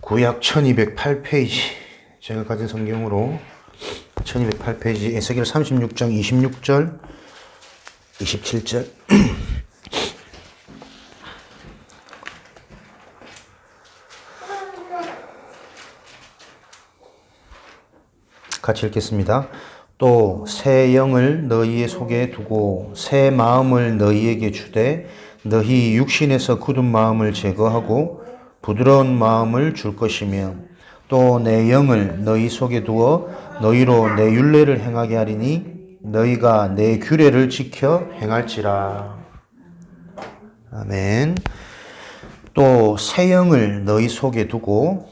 구약 1208페이지 제가 가진 성경으로 1208페이지 에스겔 36장 26절 27절 같이 읽겠습니다. 또 새 영을 너희의 속에 두고 새 마음을 너희에게 주되 너희 육신에서 굳은 마음을 제거하고 부드러운 마음을 줄 것이며 또 내 영을 너희 속에 두어 너희로 내 율례를 행하게 하리니 너희가 내 규례를 지켜 행할지라. 아멘. 또 새 영을 너희 속에 두고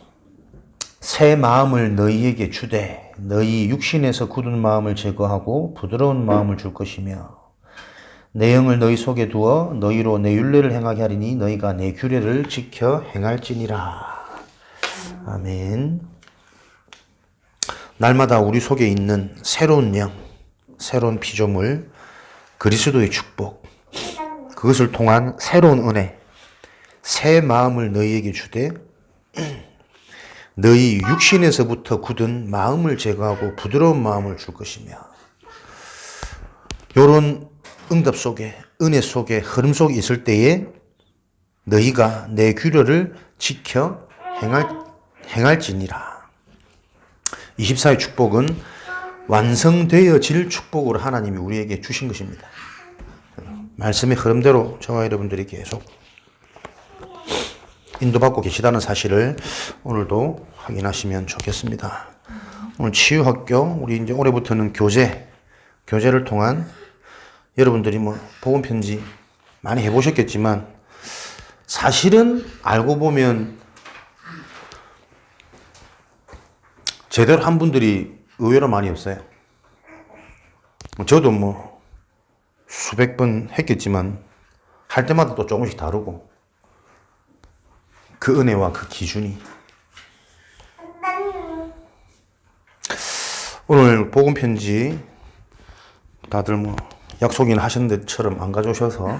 새 마음을 너희에게 주되 너희 육신에서 굳은 마음을 제거하고 부드러운 마음을 줄 것이며 내 영을 너희 속에 두어 너희로 내 율례를 행하게 하리니 너희가 내 규례를 지켜 행할지니라. 아멘. 날마다 우리 속에 있는 새로운 영, 새로운 피조물, 그리스도의 축복, 그것을 통한 새로운 은혜, 새 마음을 너희에게 주되 너희 육신에서부터 굳은 마음을 제거하고 부드러운 마음을 줄 것이며, 요런 응답 속에, 은혜 속에, 흐름 속에 있을 때에 너희가 내 규례를 지켜 행할지니라. 24의 축복은 완성되어질 축복으로 하나님이 우리에게 주신 것입니다. 말씀의 흐름대로 저와 여러분들이 계속 인도받고 계시다는 사실을 오늘도 확인하시면 좋겠습니다. 오늘 치유학교, 우리 이제 올해부터는 교재를 통한 여러분들이 복음편지 많이 해보셨겠지만 사실은 알고 보면 제대로 한 분들이 의외로 많이 없어요. 저도 수백 번 했겠지만 할 때마다 또 조금씩 다르고 그 은혜와 그 기준이. 오늘 복음편지 다들 약속이나 하신 데처럼 안 가져오셔서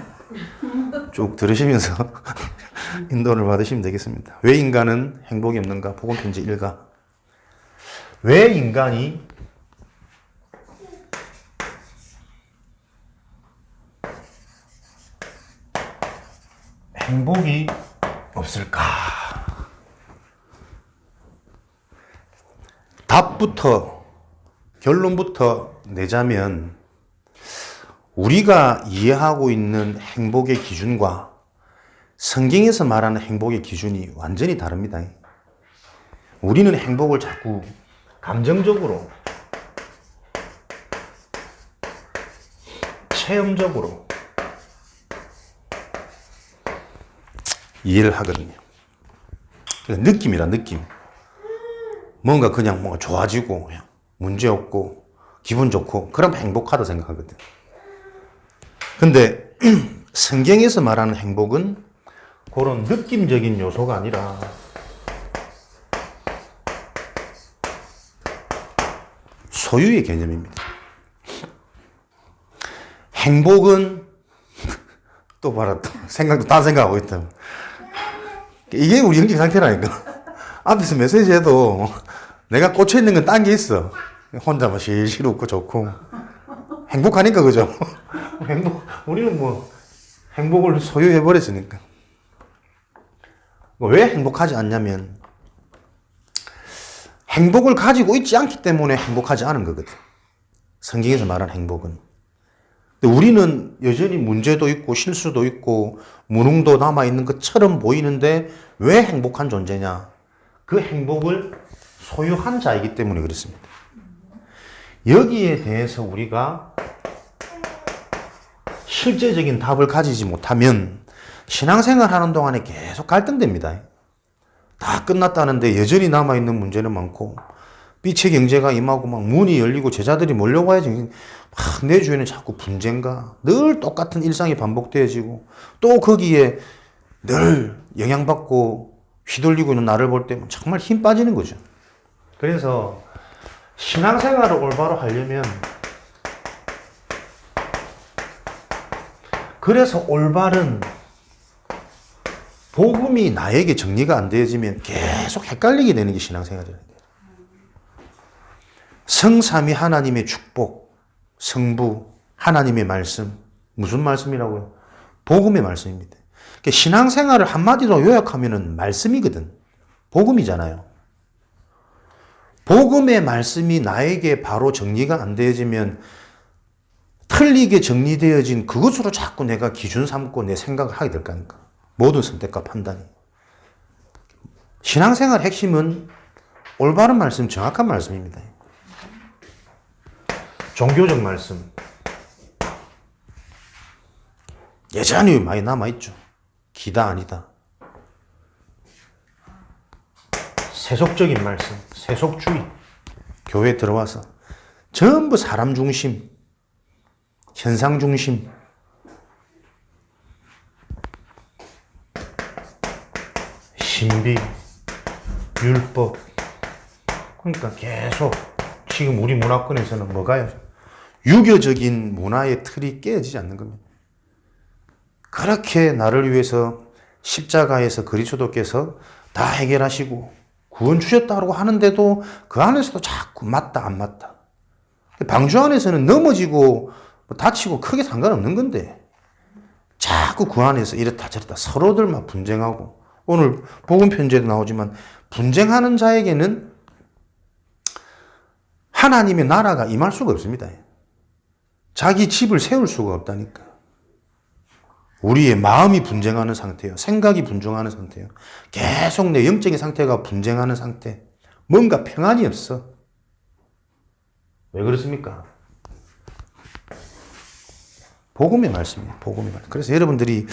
쭉 들으시면서 인도를 받으시면 되겠습니다. 왜 인간은 행복이 없는가? 복음편지 1가. 왜 인간이 행복이 없을까? 답부터, 결론부터 내자면 우리가 이해하고 있는 행복의 기준과 성경에서 말하는 행복의 기준이 완전히 다릅니다. 우리는 행복을 자꾸 감정적으로, 체험적으로 이해를 하거든요. 느낌이라, 느낌. 뭔가 그냥 좋아지고, 문제 없고, 기분 좋고, 그러면 행복하다 생각하거든. 근데 성경에서 말하는 행복은 그런 느낌적인 요소가 아니라 소유의 개념입니다. 행복은 또 봐라, 또 딴 생각하고 있다. 이게 우리 영적 상태라니까. 앞에서 메시지 해도 내가 꽂혀 있는 건 딴 게 있어. 혼자 실실 웃고 좋고 행복하니까, 그죠? 우리는 행복을 소유해버렸으니까. 왜 행복하지 않냐면 행복을 가지고 있지 않기 때문에 행복하지 않은 거거든. 성경에서 말하는 행복은. 근데 우리는 여전히 문제도 있고 실수도 있고 무능도 남아있는 것처럼 보이는데 왜 행복한 존재냐? 그 행복을 소유한 자이기 때문에 그렇습니다. 여기에 대해서 우리가 실제적인 답을 가지지 못하면 신앙생활 하는 동안에 계속 갈등됩니다. 다 끝났다는데 여전히 남아있는 문제는 많고 빛의 경제가 임하고 문이 열리고 제자들이 몰려와야지 막 내 주위에는 자꾸 분쟁과 늘 똑같은 일상이 반복되어지고 또 거기에 늘 영향받고 휘둘리고 있는 나를 볼 때 정말 힘 빠지는 거죠. 그래서 신앙생활을 올바로 하려면 그래서 올바른 복음이 나에게 정리가 안 되어지면 계속 헷갈리게 되는 게 신앙생활이에요. 성삼위 하나님의 축복, 성부, 하나님의 말씀. 무슨 말씀이라고요? 복음의 말씀입니다. 그러니까 신앙생활을 한마디로 요약하면 말씀이거든. 복음이잖아요. 복음의 말씀이 나에게 바로 정리가 안 되어지면 틀리게 정리되어진 그것으로 자꾸 내가 기준 삼고 내 생각을 하게 될 거니까. 모든 선택과 판단이. 신앙생활 핵심은 올바른 말씀, 정확한 말씀입니다. 종교적 말씀. 여전히 많이 남아있죠. 기다 아니다. 세속적인 말씀, 세속주의. 교회에 들어와서 전부 사람 중심, 현상 중심. 신비, 율법. 그러니까 계속 지금 우리 문화권에서는 뭐가요? 유교적인 문화의 틀이 깨어지지 않는 겁니다. 그렇게 나를 위해서 십자가에서 그리스도께서 다 해결하시고 구원 주셨다고 하는데도 그 안에서도 자꾸 맞다 안 맞다. 방주 안에서는 넘어지고 다치고 크게 상관없는 건데 자꾸 그 안에서 이렇다 저렇다 서로들 막 분쟁하고 오늘 복음 편지에도 나오지만 분쟁하는 자에게는 하나님의 나라가 임할 수가 없습니다. 자기 집을 세울 수가 없다니까. 우리의 마음이 분쟁하는 상태예요. 생각이 분쟁하는 상태예요. 계속 내 영적인 상태가 분쟁하는 상태. 뭔가 평안이 없어. 왜 그렇습니까? 복음의 말씀이에요. 복음의 말씀. 그래서 여러분들이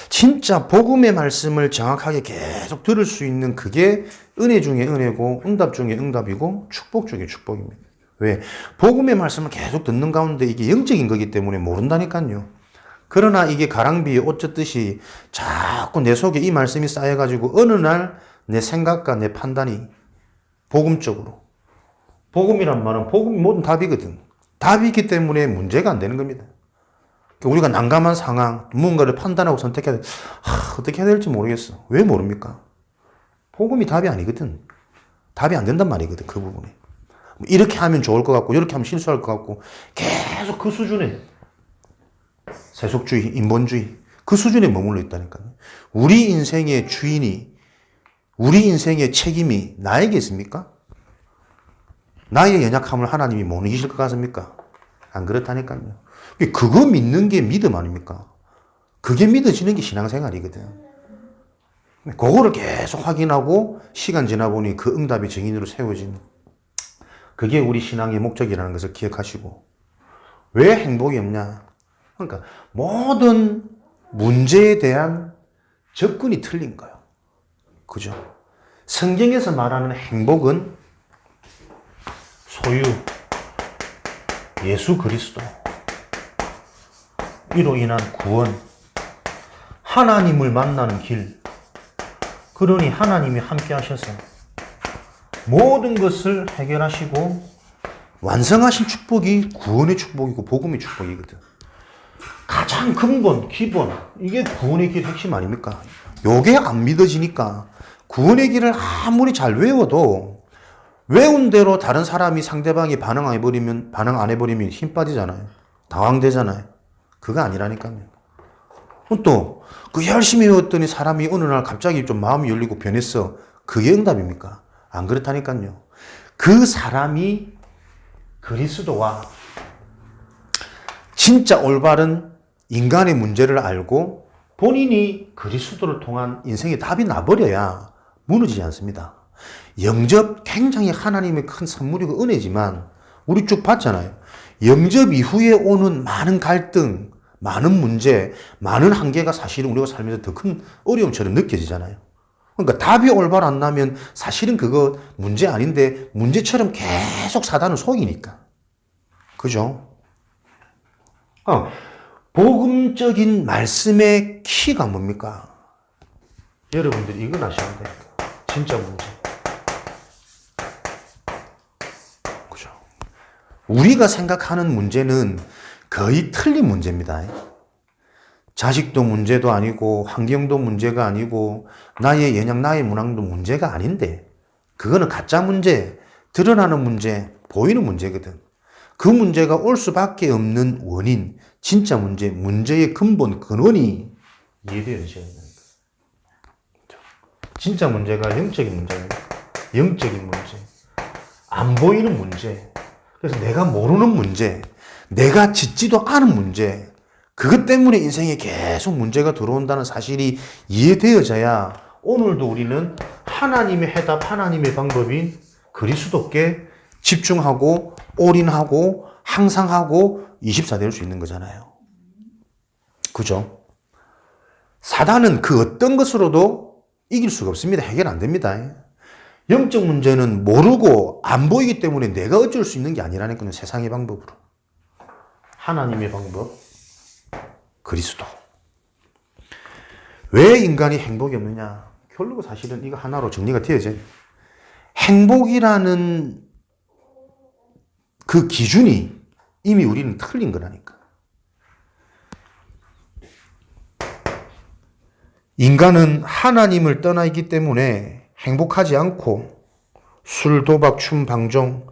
진짜 복음의 말씀을 정확하게 계속 들을 수 있는 그게 은혜 중에 은혜고 응답 중에 응답이고 축복 중에 축복입니다. 왜? 복음의 말씀을 계속 듣는 가운데 이게 영적인 거기 때문에 모른다니까요. 그러나 이게 가랑비에 옷 젖듯이 자꾸 내 속에 이 말씀이 쌓여가지고 어느 날 내 생각과 내 판단이 복음적으로. 복음이란 말은 복음이 모든 답이거든. 답이 있기 때문에 문제가 안 되는 겁니다. 우리가 난감한 상황, 무언가를 판단하고 선택해야 돼. 어떻게 해야 될지 모르겠어. 왜 모릅니까? 복음이 답이 아니거든. 답이 안 된단 말이거든, 그 부분에. 이렇게 하면 좋을 것 같고, 이렇게 하면 실수할 것 같고, 계속 그 수준에 세속주의, 인본주의, 그 수준에 머물러 있다니까요. 우리 인생의 주인이, 우리 인생의 책임이 나에게 있습니까? 나의 연약함을 하나님이 못 이기실 것 같습니까? 안 그렇다니까요. 그거 믿는 게 믿음 아닙니까? 그게 믿어지는 게 신앙생활이거든. 그거를 계속 확인하고 시간 지나 보니 그 응답이 증인으로 세워지는 그게 우리 신앙의 목적이라는 것을 기억하시고 왜 행복이 없냐? 그러니까 모든 문제에 대한 접근이 틀린 거예요. 그죠? 성경에서 말하는 행복은 소유, 예수 그리스도, 이로 인한 구원, 하나님을 만나는 길. 그러니 하나님이 함께 하셔서 모든 것을 해결하시고 완성하신 축복이 구원의 축복이고 복음의 축복이거든. 가장 근본, 기본, 이게 구원의 길 핵심 아닙니까? 요게 안 믿어지니까 구원의 길을 아무리 잘 외워도 외운 대로 다른 사람이 상대방이 반응 안 해버리면 힘 빠지잖아요. 당황되잖아요. 그거 아니라니까요. 또, 그 열심히 외웠더니 사람이 어느 날 갑자기 좀 마음이 열리고 변했어. 그게 응답입니까? 안 그렇다니까요. 그 사람이 그리스도와 진짜 올바른 인간의 문제를 알고 본인이 그리스도를 통한 인생의 답이 나버려야 무너지지 않습니다. 영접 굉장히 하나님의 큰 선물이고 은혜지만 우리 쭉 봤잖아요. 영접 이후에 오는 많은 갈등, 많은 문제, 많은 한계가 사실은 우리가 살면서 더 큰 어려움처럼 느껴지잖아요. 그러니까 답이 올바로 안 나면 사실은 그거 문제 아닌데 문제처럼 계속 사단을 속이니까. 그죠? 복음적인 말씀의 키가 뭡니까? 여러분들이 이건 아셔야 돼요. 진짜 문제. 그죠? 우리가 생각하는 문제는 거의 틀린 문제입니다. 자식도 문제도 아니고 환경도 문제가 아니고 나의 연약, 나의 문항도 문제가 아닌데 그거는 가짜 문제, 드러나는 문제, 보이는 문제거든. 그 문제가 올 수밖에 없는 원인, 진짜 문제, 문제의 근본, 근원이 이해되어져야 된다. 진짜 문제가 영적인 문제예요. 영적인 문제. 안 보이는 문제. 그래서 내가 모르는 문제, 내가 짓지도 않은 문제, 그것 때문에 인생에 계속 문제가 들어온다는 사실이 이해되어져야 오늘도 우리는 하나님의 해답, 하나님의 방법인 그리스도께 집중하고 올인하고 항상 하고 24 될 수 있는 거잖아요. 그죠? 사단은 그 어떤 것으로도 이길 수가 없습니다. 해결 안 됩니다. 영적 문제는 모르고 안 보이기 때문에 내가 어쩔 수 있는 게 아니라니까요. 세상의 방법으로. 하나님의 방법, 그리스도. 왜 인간이 행복이 없느냐? 결국 사실은 이거 하나로 정리가 되어져요. 행복이라는 그 기준이 이미 우리는 틀린 거라니까. 인간은 하나님을 떠나 있기 때문에 행복하지 않고 술, 도박, 춤, 방종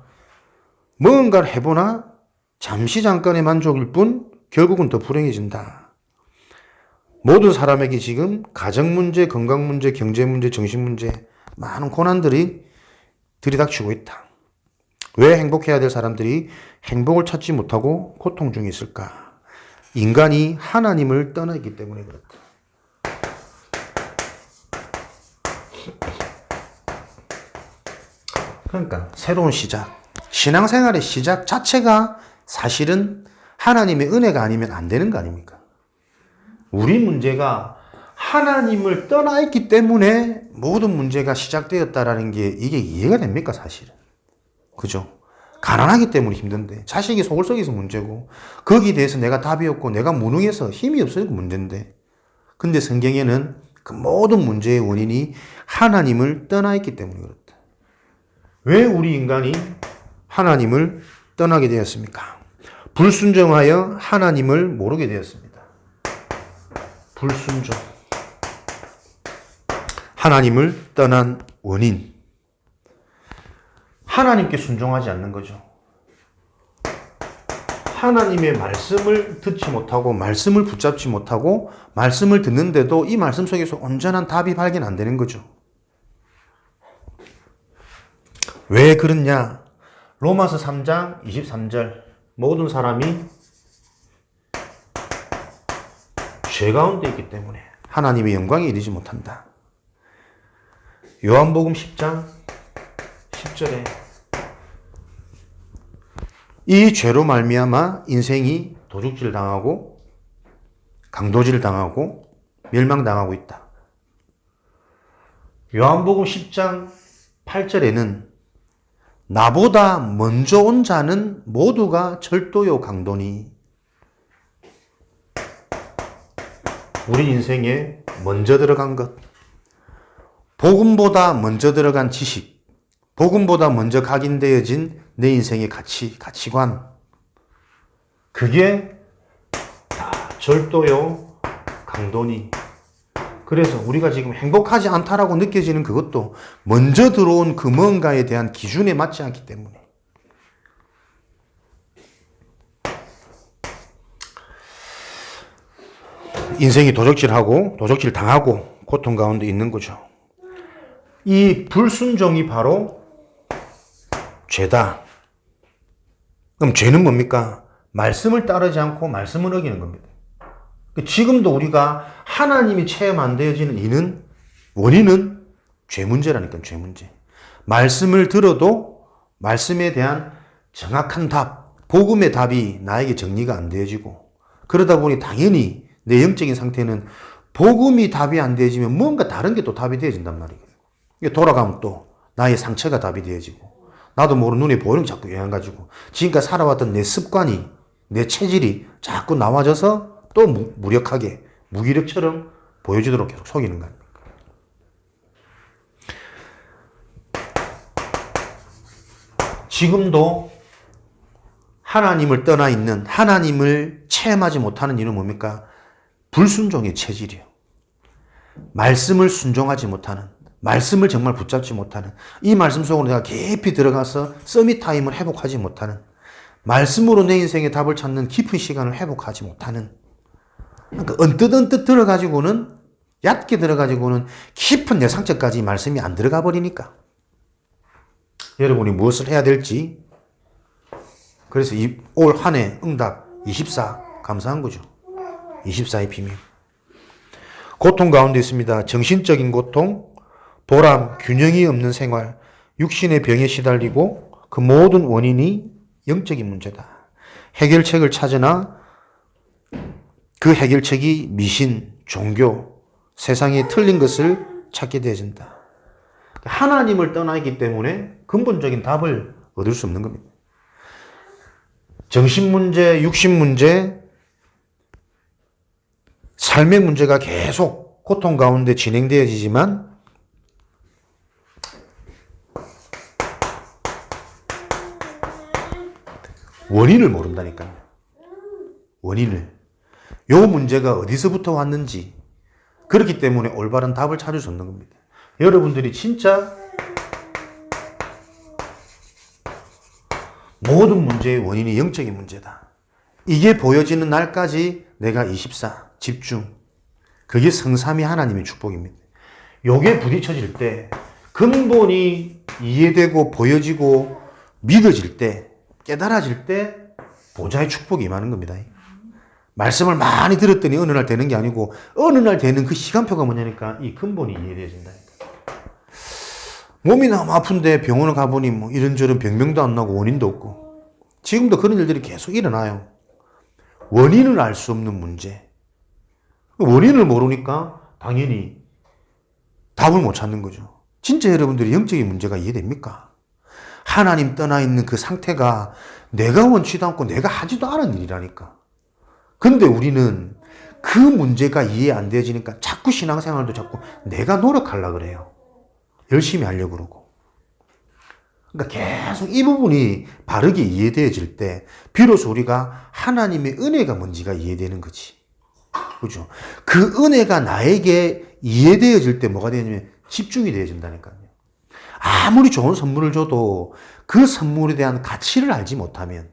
뭔가를 해보나 잠시 잠깐의 만족일 뿐 결국은 더 불행해진다. 모든 사람에게 지금 가정 문제, 건강 문제, 경제 문제, 정신 문제 많은 고난들이 들이닥치고 있다. 왜 행복해야 될 사람들이 행복을 찾지 못하고 고통 중에 있을까? 인간이 하나님을 떠나 있기 때문에 그렇다. 그러니까 새로운 시작, 신앙생활의 시작 자체가 사실은 하나님의 은혜가 아니면 안 되는 거 아닙니까? 우리 문제가 하나님을 떠나 있기 때문에 모든 문제가 시작되었다라는 게 이게 이해가 됩니까, 사실은? 그죠? 가난하기 때문에 힘든데, 자식이 속을 썩여서 문제고, 거기에 대해서 내가 답이 없고, 내가 무능해서 힘이 없으니까 문제인데, 근데 성경에는 그 모든 문제의 원인이 하나님을 떠나 있기 때문에 그렇다. 왜 우리 인간이 하나님을 떠나게 되었습니까? 불순종하여 하나님을 모르게 되었습니다. 불순종. 하나님을 떠난 원인. 하나님께 순종하지 않는 거죠. 하나님의 말씀을 듣지 못하고 말씀을 붙잡지 못하고 말씀을 듣는데도 이 말씀 속에서 온전한 답이 발견 안 되는 거죠. 왜 그렇냐? 로마서 3장 23절 모든 사람이 죄 가운데 있기 때문에 하나님의 영광에 이르지 못한다. 요한복음 10장 10절에 이 죄로 말미암아 인생이 도둑질 당하고 강도질 당하고 멸망당하고 있다. 요한복음 10장 8절에는 나보다 먼저 온 자는 모두가 절도요 강도니. 우리 인생에 먼저 들어간 것, 복음보다 먼저 들어간 지식, 복음보다 먼저 각인되어진 내 인생의 가치관, 그게 다 절도요 강도니. 그래서 우리가 지금 행복하지 않다라고 느껴지는 그것도 먼저 들어온 그 뭔가에 대한 기준에 맞지 않기 때문에. 인생이 도적질하고 도적질 당하고 고통 가운데 있는 거죠. 이 불순종이 바로 죄다. 그럼 죄는 뭡니까? 말씀을 따르지 않고 말씀을 어기는 겁니다. 지금도 우리가 하나님이 체험 안 되어지는 원인은 죄 문제라니까요. 죄 문제. 말씀을 들어도 말씀에 대한 정확한 답, 복음의 답이 나에게 정리가 안 되어지고, 그러다 보니 당연히 내 영적인 상태는 복음이 답이 안 되어지면 뭔가 다른 게 또 답이 되어진단 말이에요. 돌아가면 또 나의 상처가 답이 되어지고, 나도 모르는 눈에 보이는 게 자꾸 영향 가지고 지금까지 살아왔던 내 습관이, 내 체질이 자꾸 나와져서 또 무력하게 무기력처럼 보여지도록 계속 속이는 거 아닙니까? 지금도 하나님을 떠나 있는, 하나님을 체험하지 못하는 이유는 뭡니까? 불순종의 체질이요. 말씀을 순종하지 못하는, 말씀을 정말 붙잡지 못하는, 이 말씀 속으로 내가 깊이 들어가서 서밋 타임을 회복하지 못하는, 말씀으로 내 인생의 답을 찾는 깊은 시간을 회복하지 못하는, 그러니까 언뜻 들어가지고는, 얕게 들어가지고는 깊은 내 상처까지 말씀이 안 들어가 버리니까 여러분이 무엇을 해야 될지, 그래서 올 한 해 응답 24 감사한 거죠. 24의 비밀. 고통 가운데 있습니다. 정신적인 고통, 보람, 균형이 없는 생활, 육신의 병에 시달리고 그 모든 원인이 영적인 문제다. 해결책을 찾으나 그 해결책이 미신, 종교, 세상에 틀린 것을 찾게 되어진다. 하나님을 떠나 있기 때문에 근본적인 답을 얻을 수 없는 겁니다. 정신 문제, 육신 문제, 삶의 문제가 계속 고통 가운데 진행되어지지만 원인을 모른다니까요. 원인을. 요 문제가 어디서부터 왔는지. 그렇기 때문에 올바른 답을 찾을 수 없는 겁니다. 여러분들이 진짜 모든 문제의 원인이 영적인 문제다. 이게 보여지는 날까지 내가 24, 집중. 그게 성삼위 하나님의 축복입니다. 요게 부딪혀질 때, 근본이 이해되고 보여지고 믿어질 때, 깨달아질 때 보좌의 축복이 임하는 겁니다. 말씀을 많이 들었더니 어느 날 되는 게 아니고 어느 날 되는 그 시간표가 뭐냐니까 이 근본이 이해되어진다니까. 몸이 너무 아픈데 병원을 가보니 뭐 이런저런 병명도 안 나고 원인도 없고 지금도 그런 일들이 계속 일어나요. 원인을 알 수 없는 문제. 원인을 모르니까 당연히 답을 못 찾는 거죠. 진짜 여러분들이 영적인 문제가 이해됩니까? 하나님 떠나 있는 그 상태가 내가 원치도 않고 내가 하지도 않은 일이라니까. 근데 우리는 그 문제가 이해 안 되어지니까 자꾸 신앙생활도 자꾸 내가 노력하려고 그래요. 열심히 하려고 그러고. 그러니까 계속 이 부분이 바르게 이해되어질 때 비로소 우리가 하나님의 은혜가 뭔지가 이해되는 거지. 그죠? 그 은혜가 나에게 이해되어질 때 뭐가 되냐면 집중이 되어진다니까요. 아무리 좋은 선물을 줘도 그 선물에 대한 가치를 알지 못하면,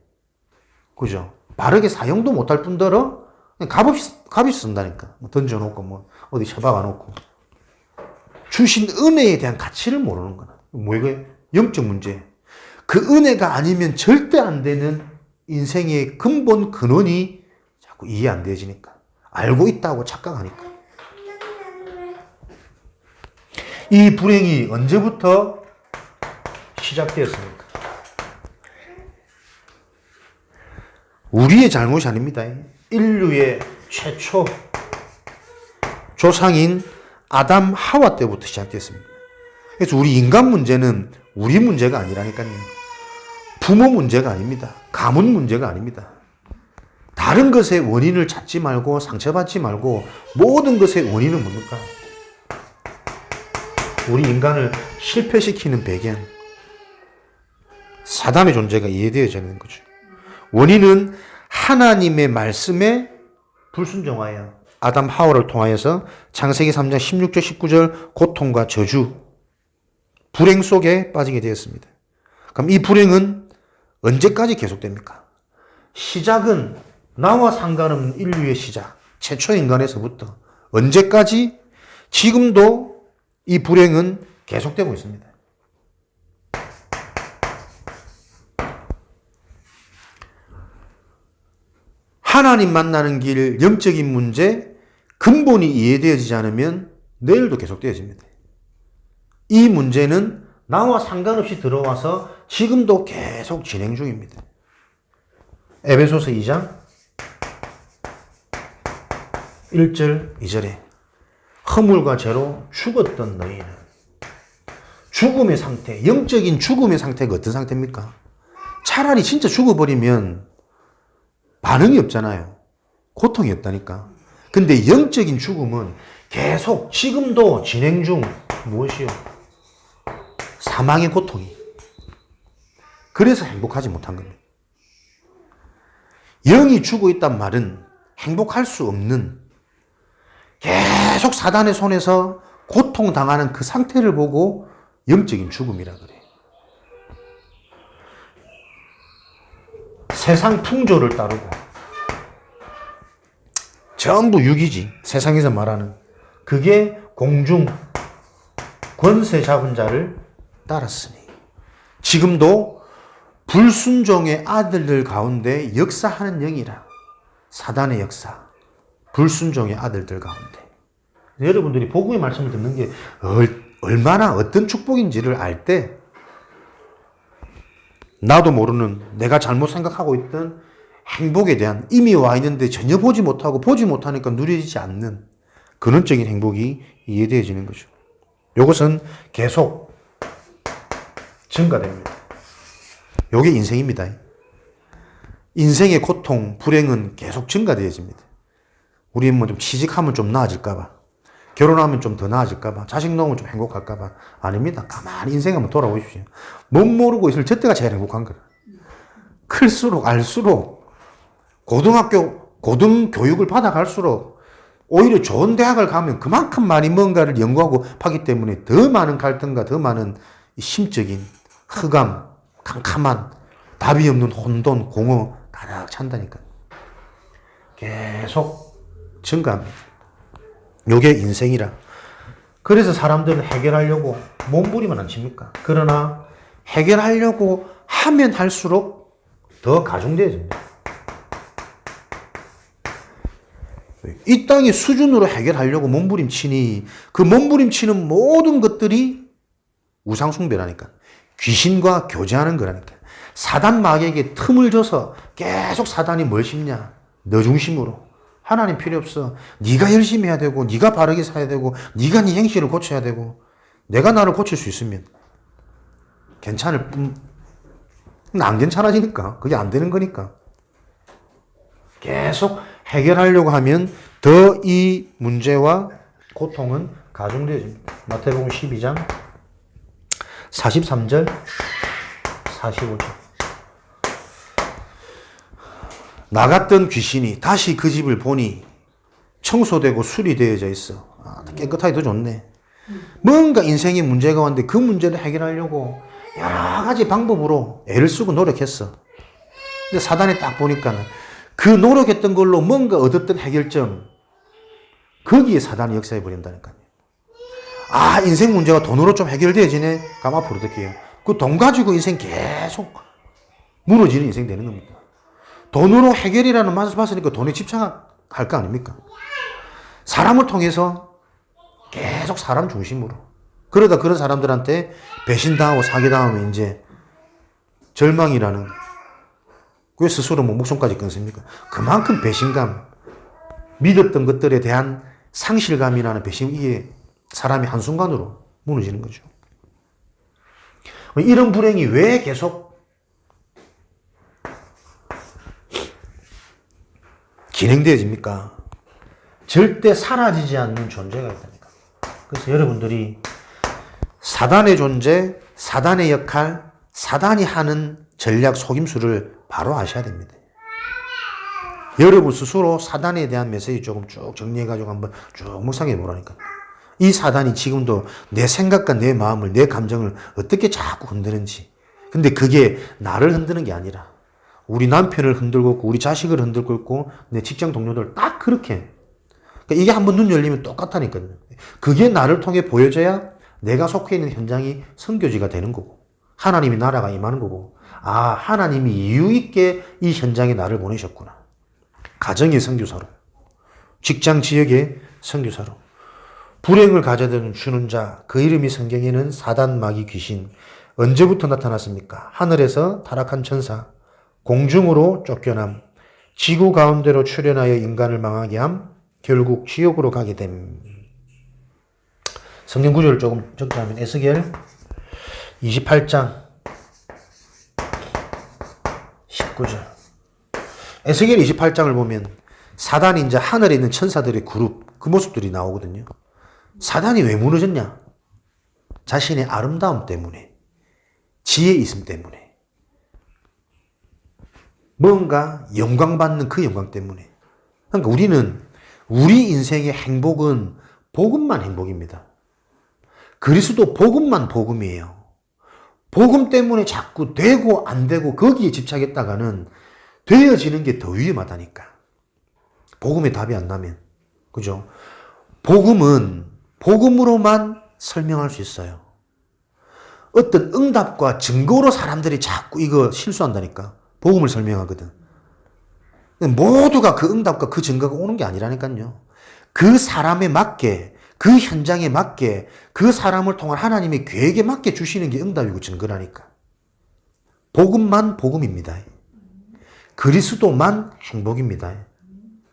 그죠? 바르게 사용도 못할 뿐더러 값없이 쓴다니까. 던져놓고 뭐 어디 처박아놓고. 주신 은혜에 대한 가치를 모르는 거나. 뭐 이거 영적 문제. 그 은혜가 아니면 절대 안 되는 인생의 근본 근원이 자꾸 이해 안 되어지니까. 알고 있다고 착각하니까. 이 불행이 언제부터 시작되었습니까? 우리의 잘못이 아닙니다. 인류의 최초 조상인 아담 하와 때부터 시작됐습니다. 그래서 우리 인간 문제는 우리 문제가 아니라니까요. 부모 문제가 아닙니다. 가문 문제가 아닙니다. 다른 것의 원인을 찾지 말고 상처받지 말고 모든 것의 원인은 뭡니까? 우리 인간을 실패시키는 배경, 사단의 존재가 이해되어지는 거죠. 원인은 하나님의 말씀에 불순종하여 아담 하와를 통하여서 창세기 3장 16절 19절 고통과 저주, 불행 속에 빠지게 되었습니다. 그럼 이 불행은 언제까지 계속됩니까? 시작은 나와 상관없는 인류의 시작, 최초 인간에서부터 언제까지? 지금도 이 불행은 계속되고 있습니다. 하나님 만나는 길, 영적인 문제, 근본이 이해되어지지 않으면 내일도 계속되어집니다. 이 문제는 나와 상관없이 들어와서 지금도 계속 진행 중입니다. 에베소서 2장 1절 2절에 허물과 죄로 죽었던 너희는, 죽음의 상태, 영적인 죽음의 상태가 어떤 상태입니까? 차라리 진짜 죽어버리면 반응이 없잖아요. 고통이 없다니까. 근데 영적인 죽음은 계속 지금도 진행 중. 무엇이요? 사망의 고통이. 그래서 행복하지 못한 겁니다. 영이 죽어 있단 말은 행복할 수 없는, 계속 사단의 손에서 고통당하는 그 상태를 보고 영적인 죽음이라 그래요. 세상 풍조를 따르고 전부 육이지. 세상에서 말하는. 그게 공중 권세 잡은 자를 따랐으니 지금도 불순종의 아들들 가운데 역사하는 영이라. 사단의 역사. 불순종의 아들들 가운데. 여러분들이 복음의 말씀을 듣는 게 얼마나 어떤 축복인지를 알 때 나도 모르는 내가 잘못 생각하고 있던 행복에 대한 이미 와 있는데 전혀 보지 못하고 보지 못하니까 누려지지 않는 근원적인 행복이 이해되어지는 거죠. 이것은 계속 증가됩니다. 이게 인생입니다. 인생의 고통, 불행은 계속 증가되어집니다. 우리 뭐 좀 취직하면 좀 나아질까봐, 결혼하면 좀 더 나아질까봐, 자식 낳으면 좀 행복할까봐. 아닙니다. 가만히 인생 한번 돌아보십시오. 못 모르고 있을 저때가 제일 행복한 거예요. 클수록 알수록 고등교육을 받아갈수록 오히려 좋은 대학을 가면 그만큼 많이 뭔가를 연구하고 하기 때문에 더 많은 갈등과 더 많은 심적인 흑암, 캄캄한 답이 없는 혼돈, 공허 가득 찬다니까요. 계속 증가합니다. 요게 인생이라. 그래서 사람들은 해결하려고 몸부림은 안 칩니까? 그러나 해결하려고 하면 할수록 더 가중되어집니다. 이 땅의 수준으로 해결하려고 몸부림치니 그 몸부림치는 모든 것들이 우상숭배라니까. 귀신과 교제하는 거라니까. 사단 마귀에게 틈을 줘서 계속 사단이 뭘 심냐? 너 중심으로. 하나님 필요 없어. 네가 열심히 해야 되고 네가 바르게 살아야 되고 네가 네 행실을 고쳐야 되고 내가 나를 고칠 수 있으면 괜찮을 뿐. 안 괜찮아지니까. 그게 안 되는 거니까. 계속 해결하려고 하면 더 이 문제와 고통은 가중되어집니다. 마태복음 12장 43절 45절. 나갔던 귀신이 다시 그 집을 보니 청소되고 수리되어져 있어. 깨끗하게 더 좋네. 뭔가 인생에 문제가 왔는데 그 문제를 해결하려고 여러 가지 방법으로 애를 쓰고 노력했어. 근데 사단이 딱 보니까는 그 노력했던 걸로 뭔가 얻었던 해결점, 거기에 사단이 역사해 버린다니까요. 아, 인생 문제가 돈으로 좀 해결되어지네? 그럼 앞으로 어떻게 해요? 그 돈 가지고 인생 계속 무너지는 인생 되는 겁니다. 돈으로 해결이라는 말을 봤으니까 돈에 집착할 거 아닙니까? 사람을 통해서 계속 사람 중심으로. 그러다 그런 사람들한테 배신당하고 사기당하면 이제 절망이라는, 왜 스스로 뭐 목숨까지 끊습니까? 그만큼 배신감, 믿었던 것들에 대한 상실감이라는 배신, 이게 사람이 한순간으로 무너지는 거죠. 이런 불행이 왜 계속 진행되어집니까? 절대 사라지지 않는 존재가 있다니까. 그래서 여러분들이 사단의 존재, 사단의 역할, 사단이 하는 전략 속임수를 바로 아셔야 됩니다. 여러분 스스로 사단에 대한 메시지 조금 쭉 정리해가지고 한번 쭉 묵상해 보라니까. 이 사단이 지금도 내 생각과 내 마음을, 내 감정을 어떻게 자꾸 흔드는지. 근데 그게 나를 흔드는 게 아니라 우리 남편을 흔들고 있고 우리 자식을 흔들고 있고 내 직장 동료들 딱 그렇게. 그러니까 이게 한번 눈 열리면 똑같다니까요. 그게 나를 통해 보여져야 내가 속해 있는 현장이 선교지가 되는 거고 하나님의 나라가 임하는 거고, 아, 하나님이 이유 있게 이 현장에 나를 보내셨구나. 가정의 선교사로, 직장 지역의 선교사로. 불행을 가져다 주는 자, 그 이름이 성경에는 사단, 마귀, 귀신. 언제부터 나타났습니까? 하늘에서 타락한 천사, 공중으로 쫓겨남, 지구 가운데로 출현하여 인간을 망하게 함, 결국 지옥으로 가게 됨. 성경 구절을 조금 적자면 에스겔 28장 19절. 에스겔 28장을 보면 사단이 이제 하늘에 있는 천사들의 그룹, 그 모습들이 나오거든요. 사단이 왜 무너졌냐? 자신의 아름다움 때문에, 지혜 있음 때문에, 뭔가 영광받는 그 영광 때문에. 그러니까 우리 인생의 행복은 복음만 행복입니다. 그리스도 복음만 복음이에요. 복음 때문에 자꾸 되고 안 되고 거기에 집착했다가는 되어지는 게 더 위험하다니까. 복음에 답이 안 나면. 그죠? 복음은 복음으로만 설명할 수 있어요. 어떤 응답과 증거로 사람들이 자꾸 이거 실수한다니까. 복음을 설명하거든. 모두가 그 응답과 그 증거가 오는 게 아니라니까요. 그 사람에 맞게, 그 현장에 맞게, 그 사람을 통한 하나님의 계획에 맞게 주시는 게 응답이고 증거라니까. 복음만 복음입니다. 그리스도만 행복입니다.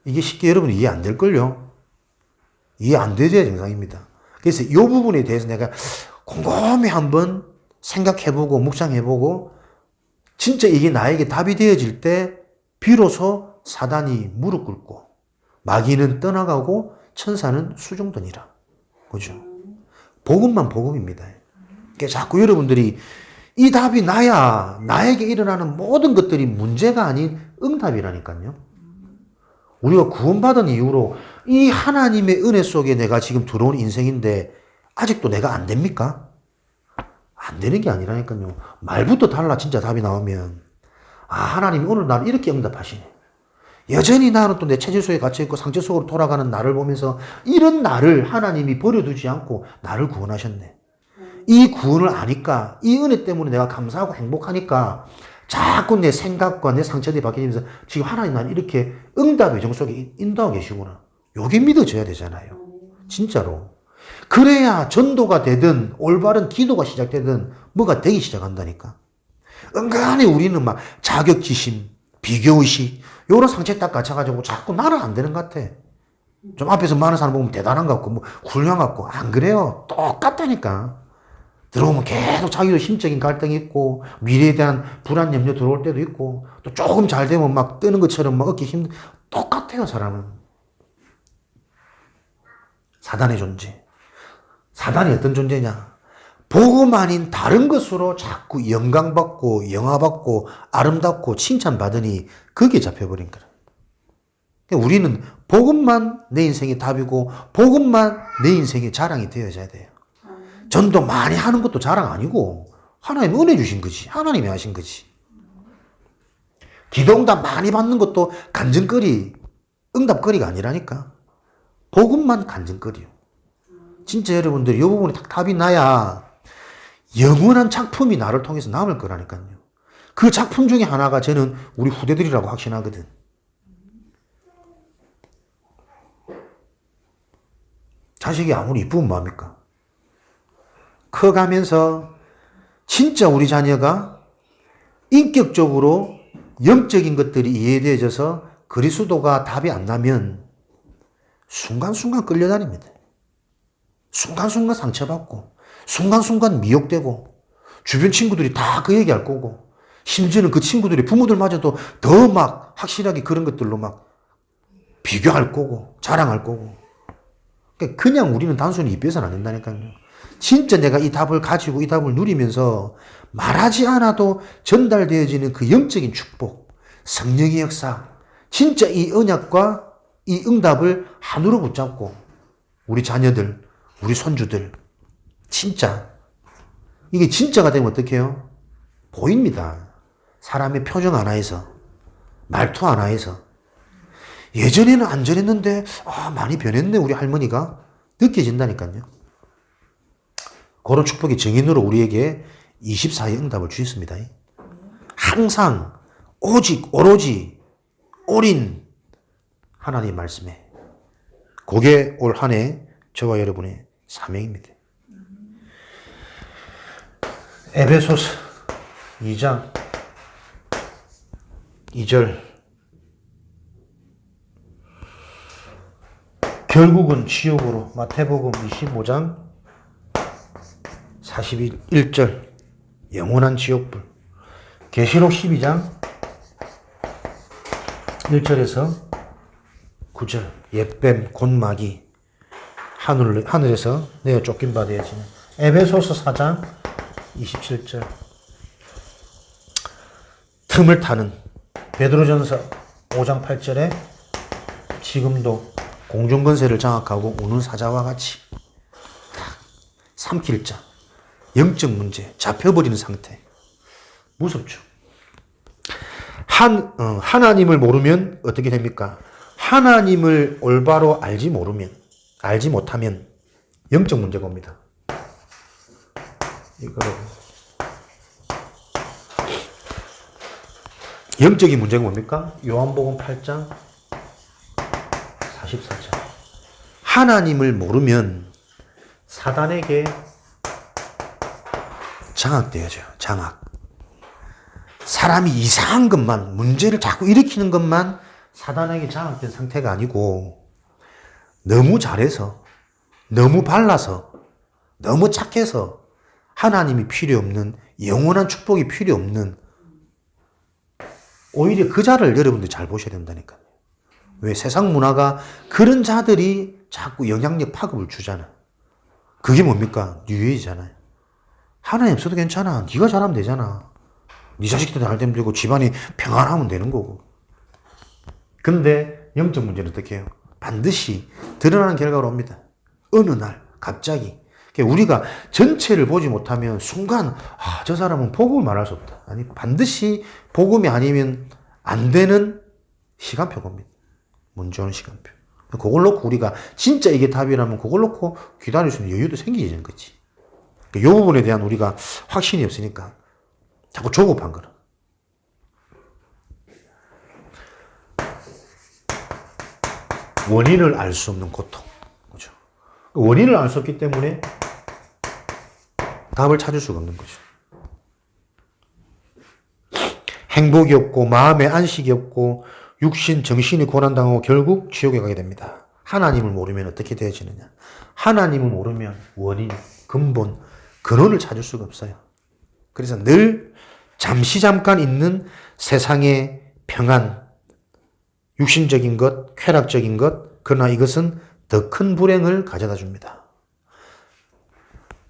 이게 쉽게 여러분 이해 안 될걸요? 이해 안 되져야 정상입니다. 그래서 이 부분에 대해서 내가 곰곰이 한번 생각해보고 묵상해보고 진짜 이게 나에게 답이 되어질 때 비로소 사단이 무릎 꿇고 마귀는 떠나가고 천사는 수종되니라. 그죠? 복음만 복음입니다. 그러니까 자꾸 여러분들이 이 답이 나야 나에게 일어나는 모든 것들이 문제가 아닌 응답이라니까요. 우리가 구원받은 이후로 이 하나님의 은혜 속에 내가 지금 들어온 인생인데 아직도 내가 안 됩니까? 안 되는 게 아니라니까요. 말부터 달라 진짜 답이 나오면 하나님이 오늘 나를 이렇게 응답하시네. 여전히 나는 또 내 체질 속에 갇혀있고 상처 속으로 돌아가는 나를 보면서 이런 나를 하나님이 버려두지 않고 나를 구원하셨네. 이 구원을 아니까 이 은혜 때문에 내가 감사하고 행복하니까 자꾸 내 생각과 내 상처들이 바뀌면서 지금 하나님 나를 이렇게 응답의 정 속에 인도하고 계시구나. 요게 믿어져야 되잖아요. 진짜로. 그래야 전도가 되든 올바른 기도가 시작되든 뭐가 되기 시작한다니까. 은근히 우리는 막 자격지심, 비교의식 요런 상처에 딱 갇혀가지고 자꾸 나는 안 되는 것 같아. 좀 앞에서 많은 사람 보면 대단한 것 같고 뭐 훌륭한 것 같고 안 그래요. 똑같다니까. 들어오면 계속 자기도 심적인 갈등이 있고 미래에 대한 불안 염려 들어올 때도 있고 또 조금 잘 되면 막 뜨는 것처럼 막 얻기 힘든 똑같아요. 사람은. 사단의 존재. 사단이 어떤 존재냐? 복음 아닌 다른 것으로 자꾸 영광받고 영화받고 아름답고 칭찬받으니 거기에 잡혀버린 거라. 우리는 복음만 내 인생의 답이고 복음만 내 인생의 자랑이 되어져야 돼요. 전도 많이 하는 것도 자랑 아니고 하나님 은혜 주신 거지. 하나님이 하신 거지. 기도응답 많이 받는 것도 간증거리, 응답거리가 아니라니까. 복음만 간증거리요. 진짜 여러분들이 이 부분이 딱 답이 나야 영원한 작품이 나를 통해서 남을 거라니까요. 그 작품 중에 하나가 저는 우리 후대들이라고 확신하거든. 자식이 아무리 이쁘면 뭐합니까? 커가면서 진짜 우리 자녀가 인격적으로 영적인 것들이 이해되어져서 그리스도가 답이 안 나면 순간순간 끌려다닙니다. 순간순간 상처받고 순간순간 미혹되고 주변 친구들이 다 그 얘기할 거고 심지어는 그 친구들이 부모들마저도 더 막 확실하게 그런 것들로 막 비교할 거고 자랑할 거고 그냥 우리는 단순히 입에서는 안 된다니까요. 진짜 내가 이 답을 가지고 이 답을 누리면서 말하지 않아도 전달되어지는 그 영적인 축복, 성령의 역사, 진짜 이 언약과 이 응답을 한으로 붙잡고 우리 자녀들, 우리 손주들 진짜 이게 진짜가 되면 어떻게 해요? 보입니다. 사람의 표정 하나에서 말투 하나에서 예전에는 안 저랬는데 많이 변했네 우리 할머니가 느껴진다니까요. 그런 축복의 증인으로 우리에게 24의 응답을 주셨습니다. 항상 오직 오로지 올인 하나님의 말씀에 그게 올 한 해 저와 여러분의 사명입니다. 에베소서 2장 2절 결국은 지옥으로 마태복음 25장 41절 영원한 지옥불 계시록 12장 1절에서 9절 옛뱀 곤마귀 하늘에서 내어 쫓긴 바 되어지는 에베소서 4장 27절 틈을 타는 베드로전서 5장 8절에 지금도 공중근세를 장악하고 우는 사자와 같이 딱 삼킬 자, 영적 문제, 잡혀버리는 상태. 무섭죠. 하나님을 모르면 어떻게 됩니까? 하나님을 올바로 알지 못하면 영적 문제가 옵니다. 이거를 영적인 문제가 뭡니까? 요한복음 8장 44절. 하나님을 모르면 사단에게 장악되어져요. 장악. 사람이 이상한 것만, 문제를 자꾸 일으키는 것만 사단에게 장악된 상태가 아니고 너무 잘해서, 너무 발라서, 너무 착해서 하나님이 필요 없는, 영원한 축복이 필요 없는, 오히려 그 자를 여러분들이 잘 보셔야 된다니까요. 왜? 세상 문화가 그런 자들이 자꾸 영향력 파급을 주잖아. 그게 뭡니까? 뉴에이잖아요. 하나님 없어도 괜찮아. 네가 잘하면 되잖아. 네 자식들 잘 되면 되고 집안이 평안하면 되는 거고. 근데 영적 문제는 어떻게 해요? 반드시 드러나는 결과로 옵니다. 어느 날 갑자기 우리가 전체를 보지 못하면 순간 저 사람은 복음을 말할 수 없다. 아니 반드시 복음이 아니면 안 되는 시간표가 옵니다. 문제 오는 시간표. 그걸 놓고 우리가 진짜 이게 답이라면 그걸 놓고 기다릴 수 있는 여유도 생기는 거지. 이 부분에 대한 우리가 확신이 없으니까 자꾸 조급한 거라. 원인을 알 수 없는 고통. 그죠? 원인을 알 수 없기 때문에 답을 찾을 수가 없는 거죠. 행복이 없고 마음의 안식이 없고 육신, 정신이 고난당하고 결국 지옥에 가게 됩니다. 하나님을 모르면 어떻게 되어지느냐? 하나님을 모르면 원인, 근본, 근원을 찾을 수가 없어요. 그래서 늘 잠깐 있는 세상의 평안, 육신적인 것, 쾌락적인 것, 그러나 이것은 더 큰 불행을 가져다 줍니다.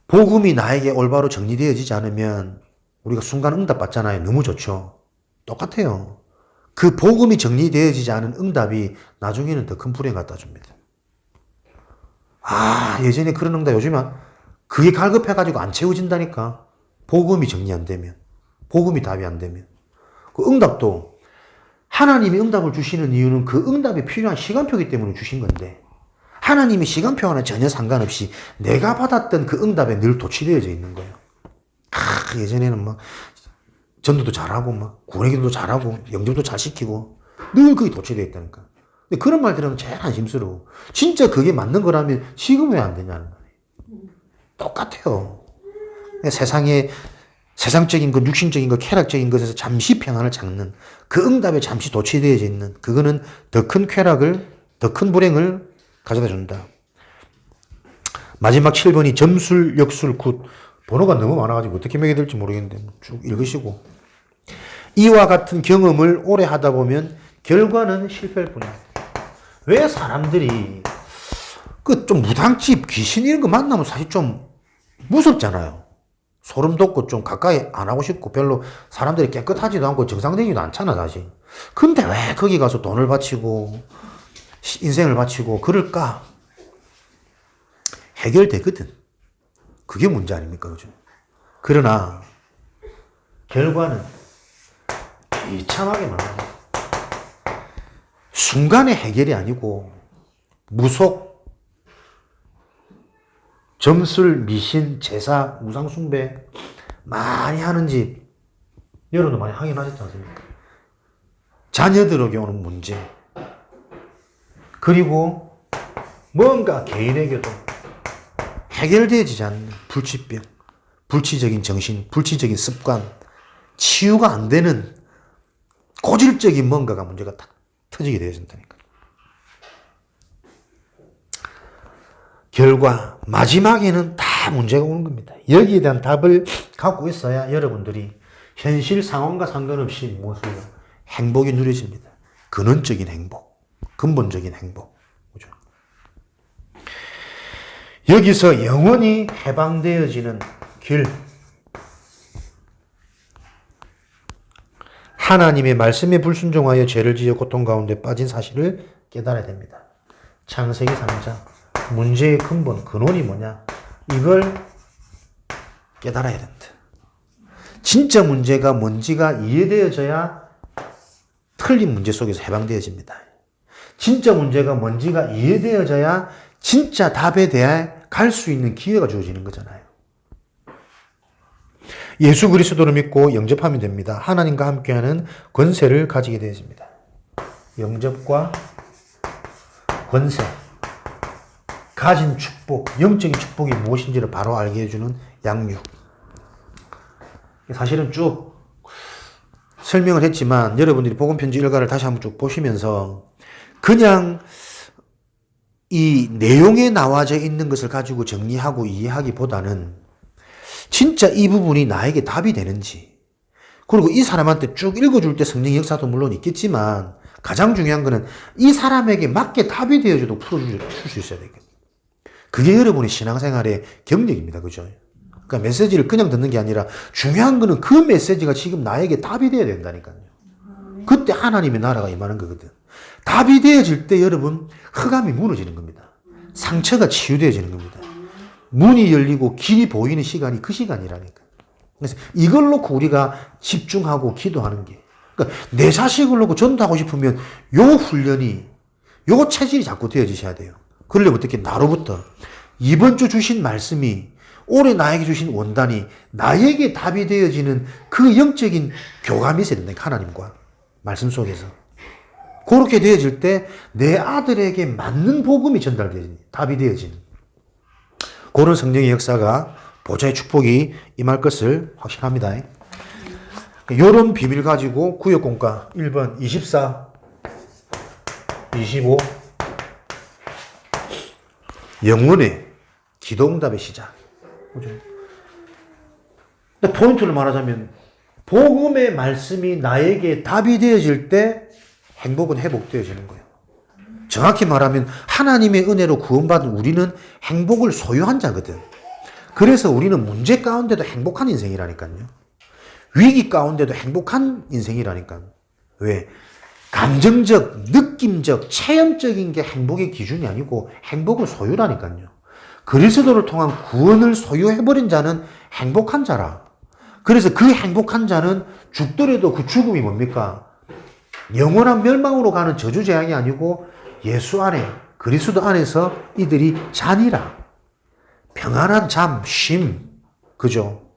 복음이 나에게 올바로 정리되어지지 않으면 우리가 순간 응답 받잖아요. 너무 좋죠. 똑같아요. 그 복음이 정리되어지지 않은 응답이 나중에는 더 큰 불행 갖다 줍니다. 예전에 그런 응답 요즘은 그게 갈급해가지고 안 채워진다니까. 복음이 정리 안 되면. 복음이 답이 안 되면. 그 응답도 하나님이 응답을 주시는 이유는 그 응답이 필요한 시간표이기 때문에 주신 건데 하나님이 시간표와는 전혀 상관없이 내가 받았던 그 응답에 늘 도취되어져 있는 거예요. 예전에는 막 전도도 잘하고 막 구원기도도 잘하고 영접도 잘 시키고 늘 그게 도취되어 있다니까. 근데 그런 말 들으면 제일 안심스러워. 진짜 그게 맞는 거라면 지금 왜 안 되냐는 말이에요. 똑같아요. 세상에 세상적인 것, 육신적인 것, 쾌락적인 것에서 잠시 평안을 찾는 그 응답에 잠시 도취되어져 있는 그거는 더 큰 쾌락을, 더 큰 불행을 가져다 준다. 마지막 7번이 점술, 역술, 굿. 번호가 너무 많아가지고 어떻게 매게 될지 모르겠는데 쭉 읽으시고. 이와 같은 경험을 오래 하다 보면 결과는 실패일 뿐이야. 왜 사람들이 그 좀 무당집, 귀신 이런 거 만나면 사실 좀 무섭잖아요. 소름 돋고 좀 가까이 안 하고 싶고 별로 사람들이 깨끗하지도 않고 정상적이지도 않잖아 사실. 근데 왜 거기 가서 돈을 바치고 인생을 바치고 그럴까? 해결되거든. 그게 문제 아닙니까? 그죠? 그러나 결과는 비참하게 많아요. 순간의 해결이 아니고 무속, 점술, 미신, 제사, 우상숭배 많이 하는 집 여러분도 많이 하긴 하셨지 않습니까? 자녀들에게 오는 문제 그리고 뭔가 개인에게도 해결되지 않는 불치병, 불치적인 정신, 불치적인 습관, 치유가 안 되는 고질적인 뭔가가 문제가 딱 터지게 되어진다니까. 결과 마지막에는 다 문제가 오는 겁니다. 여기에 대한 답을 갖고 있어야 여러분들이 현실 상황과 상관없이 무엇을 행복이 누려집니다. 근원적인 행복, 근본적인 행복. 그죠? 여기서 영원히 해방되어지는 길. 하나님의 말씀에 불순종하여 죄를 지어 고통 가운데 빠진 사실을 깨달아야 됩니다. 창세기 3장. 문제의 근본, 근원이 뭐냐? 이걸 깨달아야 된다. 진짜 문제가 뭔지가 이해되어져야 틀린 문제 속에서 해방되어집니다. 진짜 문제가 뭔지가 이해되어져야 진짜 답에 대해 갈 수 있는 기회가 주어지는 거잖아요. 예수 그리스도를 믿고 영접하면 됩니다. 하나님과 함께하는 권세를 가지게 되어집니다. 영접과 권세, 가진 축복, 영적인 축복이 무엇인지를 바로 알게 해주는 양육. 사실은 쭉 설명을 했지만 여러분들이 복음편지 일과를 다시 한번 쭉 보시면서 그냥 이 내용에 나와져 있는 것을 가지고 정리하고 이해하기보다는 진짜 이 부분이 나에게 답이 되는지, 그리고 이 사람한테 쭉 읽어줄 때 성령 역사도 물론 있겠지만 가장 중요한 거는 이 사람에게 맞게 답이 되어줘도 풀어줄 수 있어야 되겠다. 그게 여러분의 신앙생활의 경력입니다. 그죠? 그러니까 메시지를 그냥 듣는 게 아니라 중요한 거는 그 메시지가 지금 나에게 답이 되어야 된다니까요. 그때 하나님의 나라가 임하는 거거든. 답이 되어질 때 여러분 흑암이 무너지는 겁니다. 상처가 치유되어지는 겁니다. 문이 열리고 길이 보이는 시간이 그 시간이라니까. 그래서 이걸 놓고 우리가 집중하고 기도하는 게, 그러니까 내 자식을 놓고 전도하고 싶으면 요 훈련이, 요 체질이 자꾸 되어지셔야 돼요. 그러려면 어떻게? 나로부터 이번 주 주신 말씀이, 올해 나에게 주신 원단이 나에게 답이 되어지는 그 영적인 교감이 있어야 된다. 하나님과 말씀 속에서. 그렇게 되어질 때 내 아들에게 맞는 복음이 전달되어지는, 답이 되어지는 그런 성령의 역사가, 보좌의 축복이 임할 것을 확신합니다. 이런 비밀 가지고 구역공과 1번 24, 25 영혼의 기도응답의 시작. 그죠? 근데 포인트를 말하자면 복음의 말씀이 나에게 답이 되어질 때 행복은 회복되어지는 거예요. 정확히 말하면 하나님의 은혜로 구원받은 우리는 행복을 소유한 자거든. 그래서 우리는 문제 가운데도 행복한 인생이라니까요. 위기 가운데도 행복한 인생이라니까요. 왜? 감정적, 느낌적, 체험적인 게 행복의 기준이 아니고 행복은 소유라니까요. 그리스도를 통한 구원을 소유해버린 자는 행복한 자라. 그래서 그 행복한 자는 죽더라도 그 죽음이 뭡니까? 영원한 멸망으로 가는 저주재앙이 아니고 예수 안에, 그리스도 안에서 이들이 잔이라. 평안한 잠, 쉼. 그죠?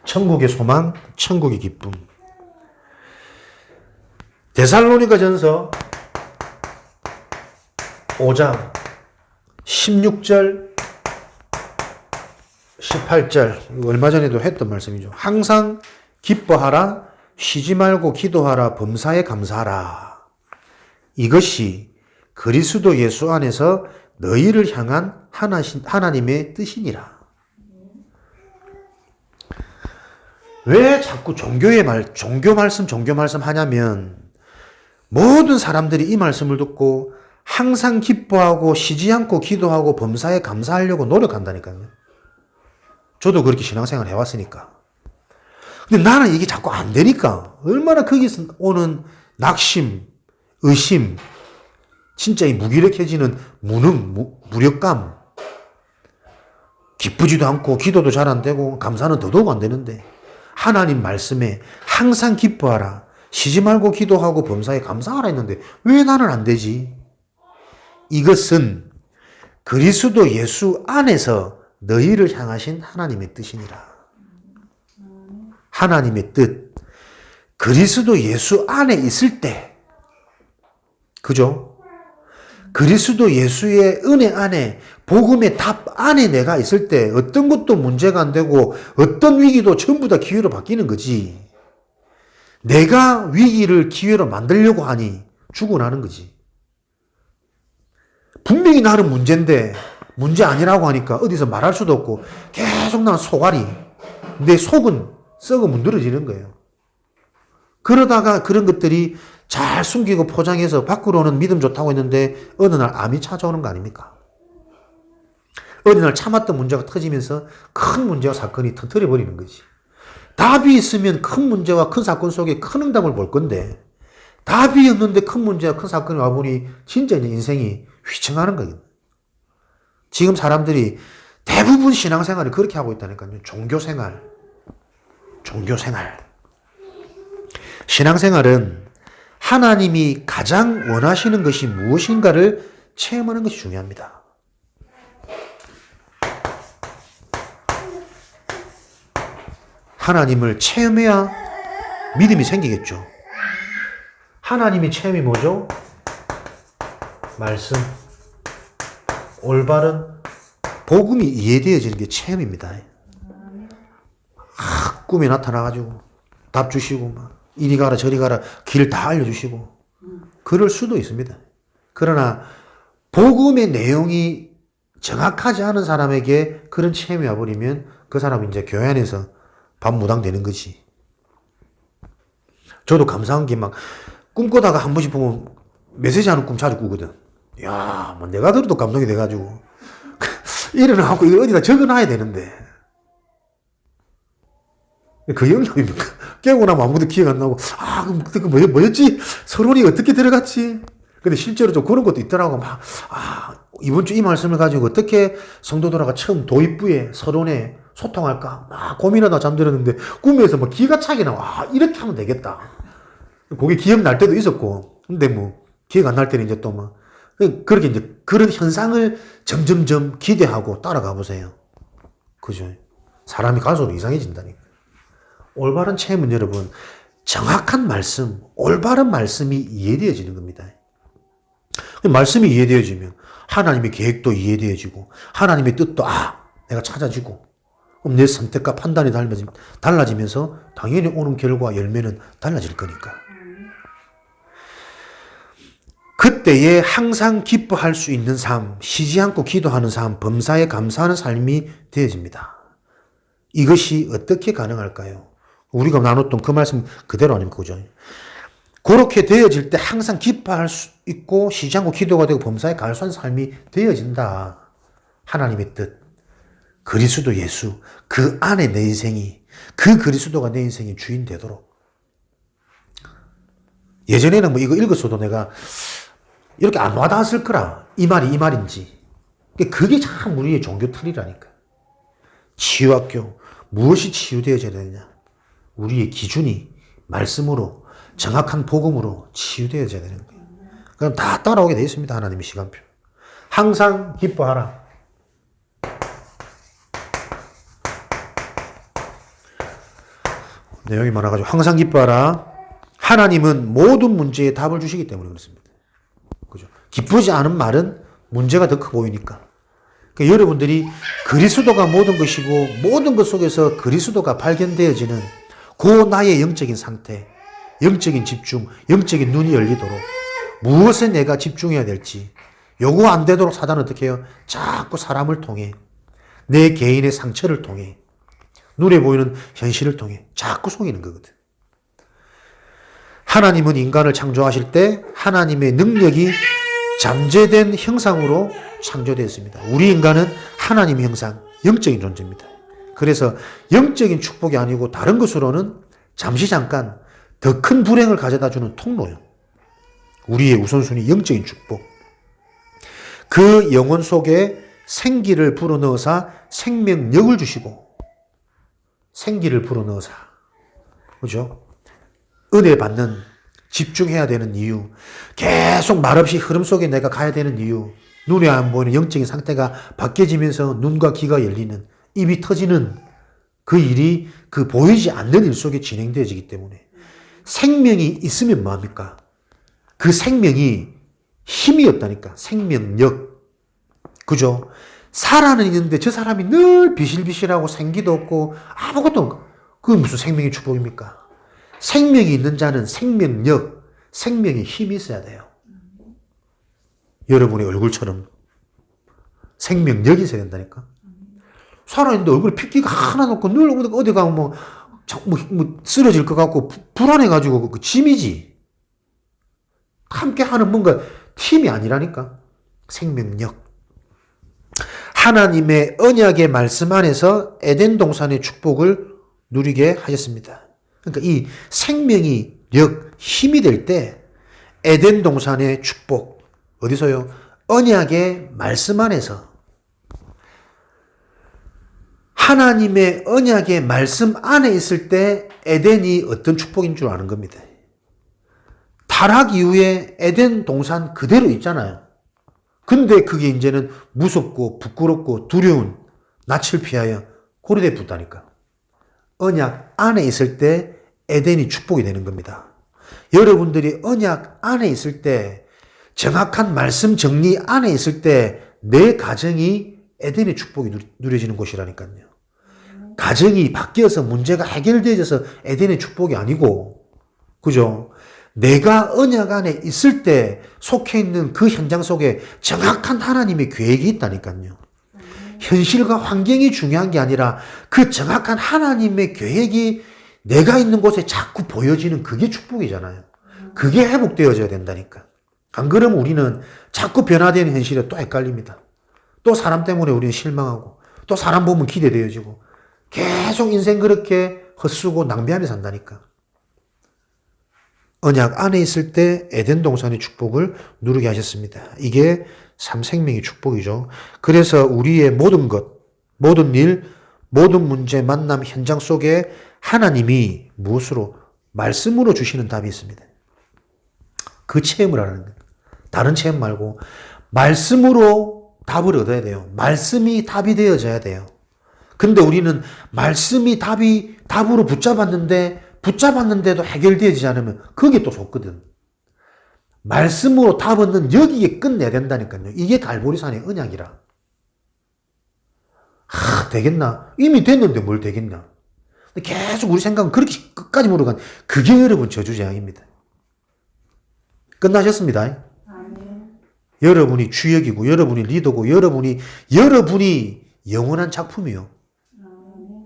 천국의 소망, 천국의 기쁨. 데살로니가전서 5장 16절 18절, 얼마 전에도 했던 말씀이죠. 항상 기뻐하라, 쉬지 말고 기도하라, 범사에 감사하라. 이것이 그리스도 예수 안에서 너희를 향한 하나님의 뜻이니라. 왜 자꾸 종교 말씀 하냐면 모든 사람들이 이 말씀을 듣고 항상 기뻐하고 쉬지 않고 기도하고 범사에 감사하려고 노력한다니까요. 저도 그렇게 신앙생활 해왔으니까. 근데 나는 이게 자꾸 안 되니까 얼마나 거기서 오는 낙심, 의심, 진짜 이 무기력해지는 무능, 무력감, 기쁘지도 않고 기도도 잘 안 되고 감사는 더더욱 안 되는데 하나님 말씀에 항상 기뻐하라, 쉬지 말고 기도하고 범사에 감사하라 했는데 왜 나는 안 되지? 이것은 그리스도 예수 안에서 너희를 향하신 하나님의 뜻이니라. 하나님의 뜻, 그리스도 예수 안에 있을 때, 그죠? 그리스도 예수의 은혜 안에, 복음의 답 안에 내가 있을 때 어떤 것도 문제가 안 되고 어떤 위기도 전부 다 기회로 바뀌는 거지. 내가 위기를 기회로 만들려고 하니 죽어나는 거지. 분명히 나는 문제인데 문제 아니라고 하니까 어디서 말할 수도 없고 계속 나는 속앓이, 내 속은 썩어 문드러지는 거예요. 그러다가 그런 것들이 잘 숨기고 포장해서 밖으로는 믿음 좋다고 했는데 어느 날 암이 찾아오는 거 아닙니까? 어느 날 참았던 문제가 터지면서 큰 문제와 사건이 터뜨려버리는 거지. 답이 있으면 큰 문제와 큰 사건 속에 큰 응답을 볼 건데 답이 없는데 큰 문제가 큰 사건이 와보니 진짜 이제 인생이 휘청하는 거거든요. 지금 사람들이 대부분 신앙생활을 그렇게 하고 있다니까요. 종교생활. 신앙생활은 하나님이 가장 원하시는 것이 무엇인가를 체험하는 것이 중요합니다. 하나님을 체험해야 믿음이 생기겠죠. 하나님의 체험이 뭐죠? 말씀. 올바른 복음이 이해되어지는 게 체험입니다. 꿈에 나타나가지고 답 주시고 막 이리 가라 저리 가라 길 다 알려주시고 그럴 수도 있습니다. 그러나 복음의 내용이 정확하지 않은 사람에게 그런 체험이 와버리면 그 사람은 이제 교회 안에서 반무당되는 거지. 저도 감사한 게 막 꿈꾸다가 한 번씩 보면 메시지 하는 꿈 자주 꾸거든. 야, 뭐 내가 들어도 감동이 돼가지고 일어나고 이거 어디다 적어놔야 되는데 그 영역입니까? 깨고 나면 아무것도 기억 안 나고 그럼 그때 뭐였지? 서론이 어떻게 들어갔지? 근데 실제로 좀 그런 것도 있더라고. 막 이번 주 이 말씀을 가지고 어떻게 성도들하고 처음 도입부에 서론에 소통할까 막 고민하다 잠들었는데 꿈에서 막 기가 차게 나와. 이렇게 하면 되겠다. 그게 기억날 때도 있었고 근데 뭐 기억 안 날 때는 이제 또 막 그렇게 이제 그런 현상을 점점점 기대하고 따라가 보세요. 그죠? 사람이 갈수록 이상해진다니까. 올바른 체험은 여러분 정확한 말씀, 올바른 말씀이 이해되어지는 겁니다. 말씀이 이해되어지면 하나님의 계획도 이해되어지고 하나님의 뜻도 내가 찾아지고 그럼 내 선택과 판단이 달라지면서 당연히 오는 결과 열매는 달라질 거니까. 그때에 항상 기뻐할 수 있는 삶, 쉬지 않고 기도하는 삶, 범사에 감사하는 삶이 되어집니다. 이것이 어떻게 가능할까요? 우리가 나눴던 그 말씀 그대로 아닙니까? 그죠? 그렇게 되어질 때 항상 기뻐할 수 있고 쉬지 않고 기도가 되고 범사에 감사하는 삶이 되어진다. 하나님의 뜻, 그리스도 예수, 그 안에 내 인생이, 그 그리스도가 내 인생의 주인 되도록. 예전에는 뭐 이거 읽었어도 내가 이렇게 안 와닿았을 거라. 이 말이 이 말인지. 그게 참 우리의 종교 틀이라니까. 치유학교, 무엇이 치유되어져야 되느냐. 우리의 기준이 말씀으로, 정확한 복음으로 치유되어져야 되는 거예요. 그럼 다 따라오게 되어 있습니다. 하나님의 시간표. 항상 기뻐하라. 내용이 많아가지고 항상 기뻐하라. 하나님은 모든 문제에 답을 주시기 때문에 그렇습니다. 그죠? 기쁘지 않은 말은 문제가 더 커 보이니까. 그러니까 여러분들이 그리스도가 모든 것이고 모든 것 속에서 그리스도가 발견되어지는 그 나의 영적인 상태, 영적인 집중, 영적인 눈이 열리도록 무엇에 내가 집중해야 될지 요구 안 되도록 사단은 어떻게 해요? 자꾸 사람을 통해 내 개인의 상처를 통해 눈에 보이는 현실을 통해 자꾸 속이는 거거든. 하나님은 인간을 창조하실 때 하나님의 능력이 잠재된 형상으로 창조되었습니다. 우리 인간은 하나님의 형상, 영적인 존재입니다. 그래서 영적인 축복이 아니고 다른 것으로는 잠시 잠깐 더 큰 불행을 가져다주는 통로요. 우리의 우선순위 영적인 축복. 그 영혼 속에 생기를 불어넣어서 생명력을 주시고 생기를 불어넣어서 그죠? 은혜 받는 집중해야 되는 이유, 계속 말없이 흐름 속에 내가 가야 되는 이유, 눈에 안 보이는 영적인 상태가 바뀌어지면서 눈과 귀가 열리는, 입이 터지는 그 일이 그 보이지 않는 일 속에 진행되어지기 때문에 생명이 있으면 뭐합니까? 그 생명이 힘이 없다니까. 생명력. 그죠? 살아는 있는데 저 사람이 늘 비실비실하고 생기도 없고 아무것도 없고 그게 무슨 생명의 축복입니까? 생명이 있는 자는 생명력, 생명의 힘이 있어야 돼요. 여러분의 얼굴처럼 생명력이 있어야 된다니까. 살아있는데 얼굴에 핏기가 하나도 없고 늘 어디 가면 뭐 쓰러질 것 같고 불안해가지고 그 짐이지. 함께 하는 뭔가 팀이 아니라니까. 생명력. 하나님의 언약의 말씀 안에서 에덴 동산의 축복을 누리게 하셨습니다. 그러니까 이 생명이 힘이 될 때 에덴 동산의 축복. 어디서요? 언약의 말씀 안에서. 하나님의 언약의 말씀 안에 있을 때 에덴이 어떤 축복인 줄 아는 겁니다. 타락 이후에 에덴 동산 그대로 있잖아요. 근데 그게 이제는 무섭고 부끄럽고 두려운 낯을 피하여 고려돼 붙다니까. 언약 안에 있을 때 에덴이 축복이 되는 겁니다. 여러분들이 언약 안에 있을 때, 정확한 말씀 정리 안에 있을 때 내 가정이 에덴의 축복이 누려지는 곳이라니까요. 가정이 바뀌어서 문제가 해결되어져서 에덴의 축복이 아니고, 그죠? 내가 언약 안에 있을 때 속해 있는 그 현장 속에 정확한 하나님의 계획이 있다니까요. 현실과 환경이 중요한 게 아니라 그 정확한 하나님의 계획이 내가 있는 곳에 자꾸 보여지는 그게 축복이잖아요. 그게 회복되어져야 된다니까. 안 그러면 우리는 자꾸 변화되는 현실에 또 헷갈립니다. 또 사람 때문에 우리는 실망하고, 또 사람 보면 기대되어지고, 계속 인생 그렇게 헛쓰고 낭비하며 산다니까. 언약 안에 있을 때 에덴 동산의 축복을 누리게 하셨습니다. 이게 삼생명의 축복이죠. 그래서 우리의 모든 것, 모든 일, 모든 문제, 만남, 현장 속에 하나님이 무엇으로? 말씀으로 주시는 답이 있습니다. 그 체험을 하는 거예요. 다른 체험 말고 말씀으로 답을 얻어야 돼요. 말씀이 답이 되어져야 돼요. 근데 우리는 말씀이 답으로 붙잡았는데도 해결되지 않으면 그게 또 속거든. 말씀으로 답 얻는 여기에 끝내야 된다니까요. 이게 갈보리산의 언약이라. 되겠나? 이미 됐는데 뭘 되겠냐? 계속 우리 생각은 그렇게 끝까지 물어간 그게 여러분 저주재앙입니다. 끝나셨습니다. 여러분이 주역이고 여러분이 리더고 여러분이 영원한 작품이요.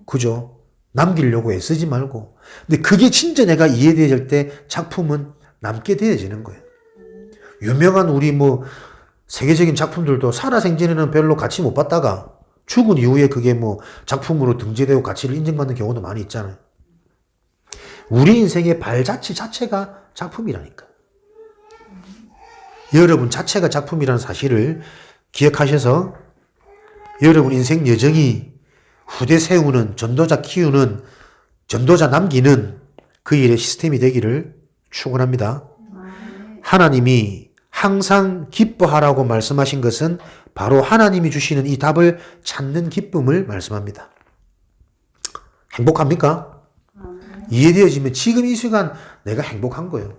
그죠? 남기려고 애쓰지 말고. 근데 그게 진짜 내가 이해되어질 때 작품은 남게 되어지는 거예요. 유명한 우리 세계적인 작품들도 살아생전에는 별로 가치 못 받다가 죽은 이후에 그게 작품으로 등재되고 가치를 인정받는 경우도 많이 있잖아요. 우리 인생의 발자취 자체가 작품이라니까. 여러분 자체가 작품이라는 사실을 기억하셔서 여러분 인생 여정이 후대 세우는, 전도자 키우는, 전도자 남기는 그 일의 시스템이 되기를 축원합니다. 하나님이 항상 기뻐하라고 말씀하신 것은 바로 하나님이 주시는 이 답을 찾는 기쁨을 말씀합니다. 행복합니까? 이해되어지면 지금 이 시간 내가 행복한 거예요.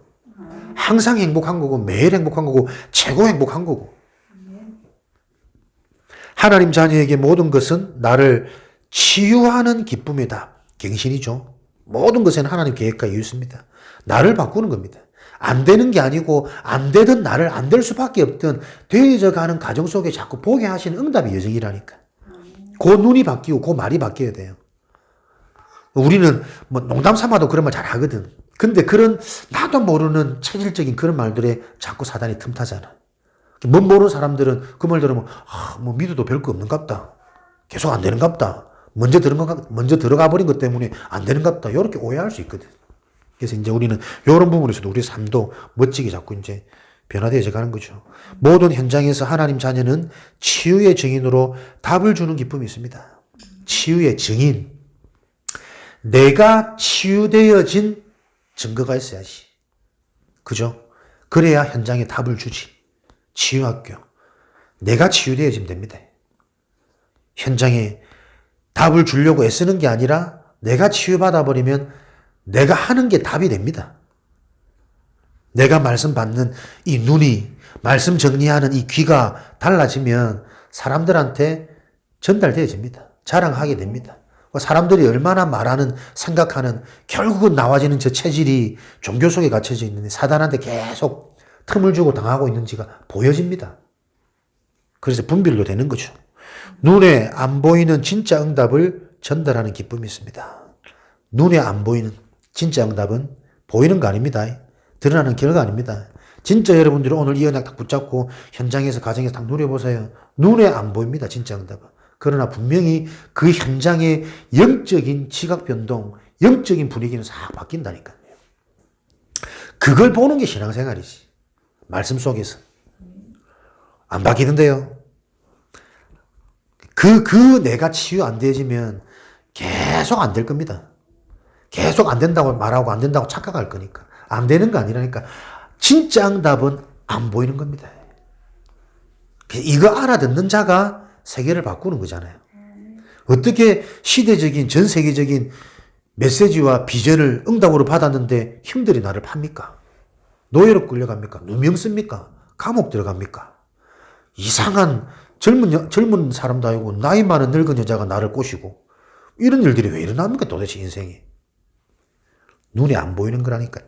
항상 행복한 거고 매일 행복한 거고 최고 행복한 거고. 하나님 자녀에게 모든 것은 나를 치유하는 기쁨이다. 갱신이죠. 모든 것에는 하나님 계획과 이유 있습니다. 나를 바꾸는 겁니다. 안 되는 게 아니고 안 되던 나를 안 될 수밖에 없던 되어져 가는 과정 속에 자꾸 보게 하시는 응답의 여정이라니까. 그 눈이 바뀌고 그 말이 바뀌어야 돼요. 우리는 농담 삼아도 그런 말 잘 하거든. 근데 그런 나도 모르는 체질적인 그런 말들에 자꾸 사단이 틈타잖아. 못 모르는 사람들은 그 말 들으면 믿어도 별거 없는갑다. 계속 안 되는갑다. 먼저 들어가 버린 것 때문에 안 되는갑다. 이렇게 오해할 수 있거든. 그래서 이제 우리는 이런 부분에서도 우리 삶도 멋지게 자꾸 이제 변화되어져 가는 거죠. 모든 현장에서 하나님 자녀는 치유의 증인으로 답을 주는 기쁨이 있습니다. 치유의 증인. 내가 치유되어진 증거가 있어야지. 그죠? 그래야 현장에 답을 주지. 치유학교. 내가 치유되어지면 됩니다. 현장에 답을 주려고 애쓰는 게 아니라 내가 치유받아 버리면 내가 하는 게 답이 됩니다. 내가 말씀 받는 이 눈이, 말씀 정리하는 이 귀가 달라지면 사람들한테 전달되어집니다. 자랑하게 됩니다. 사람들이 얼마나 말하는, 생각하는, 결국은 나와지는 저 체질이 종교 속에 갇혀져 있는데 사단한테 계속 틈을 주고 당하고 있는지가 보여집니다. 그래서 분별로 되는 거죠. 눈에 안 보이는 진짜 응답을 전달하는 기쁨이 있습니다. 눈에 안 보이는 진짜 응답은 보이는 거 아닙니다. 드러나는 결과 아닙니다. 진짜 여러분들이 오늘 이 언약 딱 붙잡고 현장에서 가정에서 딱 누려보세요. 눈에 안 보입니다. 진짜 응답은. 그러나 분명히 그 현장의 영적인 지각 변동, 영적인 분위기는 싹 바뀐다니까요. 그걸 보는 게 신앙생활이지. 말씀 속에서. 안 바뀌는데요. 내가 치유 안 되어지면 계속 안 될 겁니다. 계속 안 된다고 말하고 안 된다고 착각할 거니까. 안 되는 거 아니라니까. 진짜 응답은 안 보이는 겁니다. 이거 알아듣는 자가 세계를 바꾸는 거잖아요. 어떻게 시대적인 전 세계적인 메시지와 비전을 응답으로 받았는데 힘들이 나를 팝니까? 노예로 끌려갑니까? 누명 씁니까? 감옥 들어갑니까? 이상한 젊은 사람도 아니고 나이 많은 늙은 여자가 나를 꼬시고 이런 일들이 왜 일어납니까? 도대체 인생이. 눈이 안 보이는 거라니까요.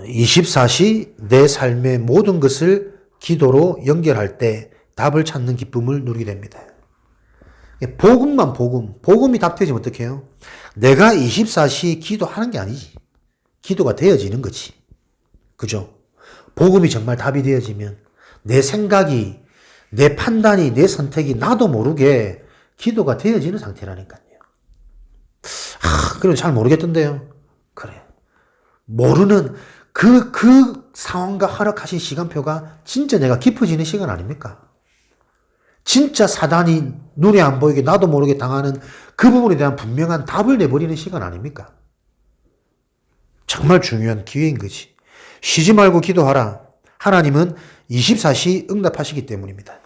24시 내 삶의 모든 것을 기도로 연결할 때 답을 찾는 기쁨을 누리게 됩니다. 복음이 답되어지면 어떻게 해요? 내가 24시 기도하는 게 아니지. 기도가 되어지는 거지. 그죠? 복음이 정말 답이 되어지면 내 생각이, 내 판단이, 내 선택이 나도 모르게 기도가 되어지는 상태라니까요. 그럼 잘 모르겠던데요. 그래. 모르는 그 상황과 허락하신 시간표가 진짜 내가 깊어지는 시간 아닙니까? 진짜 사단이 눈에 안 보이게 나도 모르게 당하는 그 부분에 대한 분명한 답을 내버리는 시간 아닙니까? 정말 중요한 기회인 거지. 쉬지 말고 기도하라. 하나님은 24시 응답하시기 때문입니다.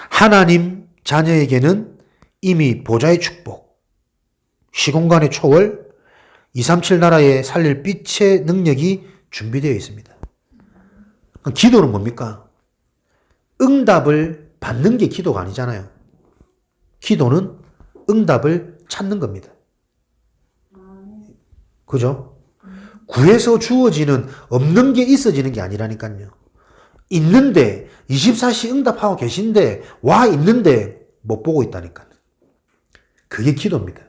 하나님 자녀에게는 이미 보좌의 축복, 시공간의 초월, 237 나라에 살릴 빛의 능력이 준비되어 있습니다. 기도는 뭡니까? 응답을 받는 게 기도가 아니잖아요. 기도는 응답을 찾는 겁니다. 그죠? 구해서 주어지는 없는 게 있어지는 게 아니라니까요. 있는데 24시 응답하고 계신데 와 있는데 못 보고 있다니까요. 그게 기도입니다.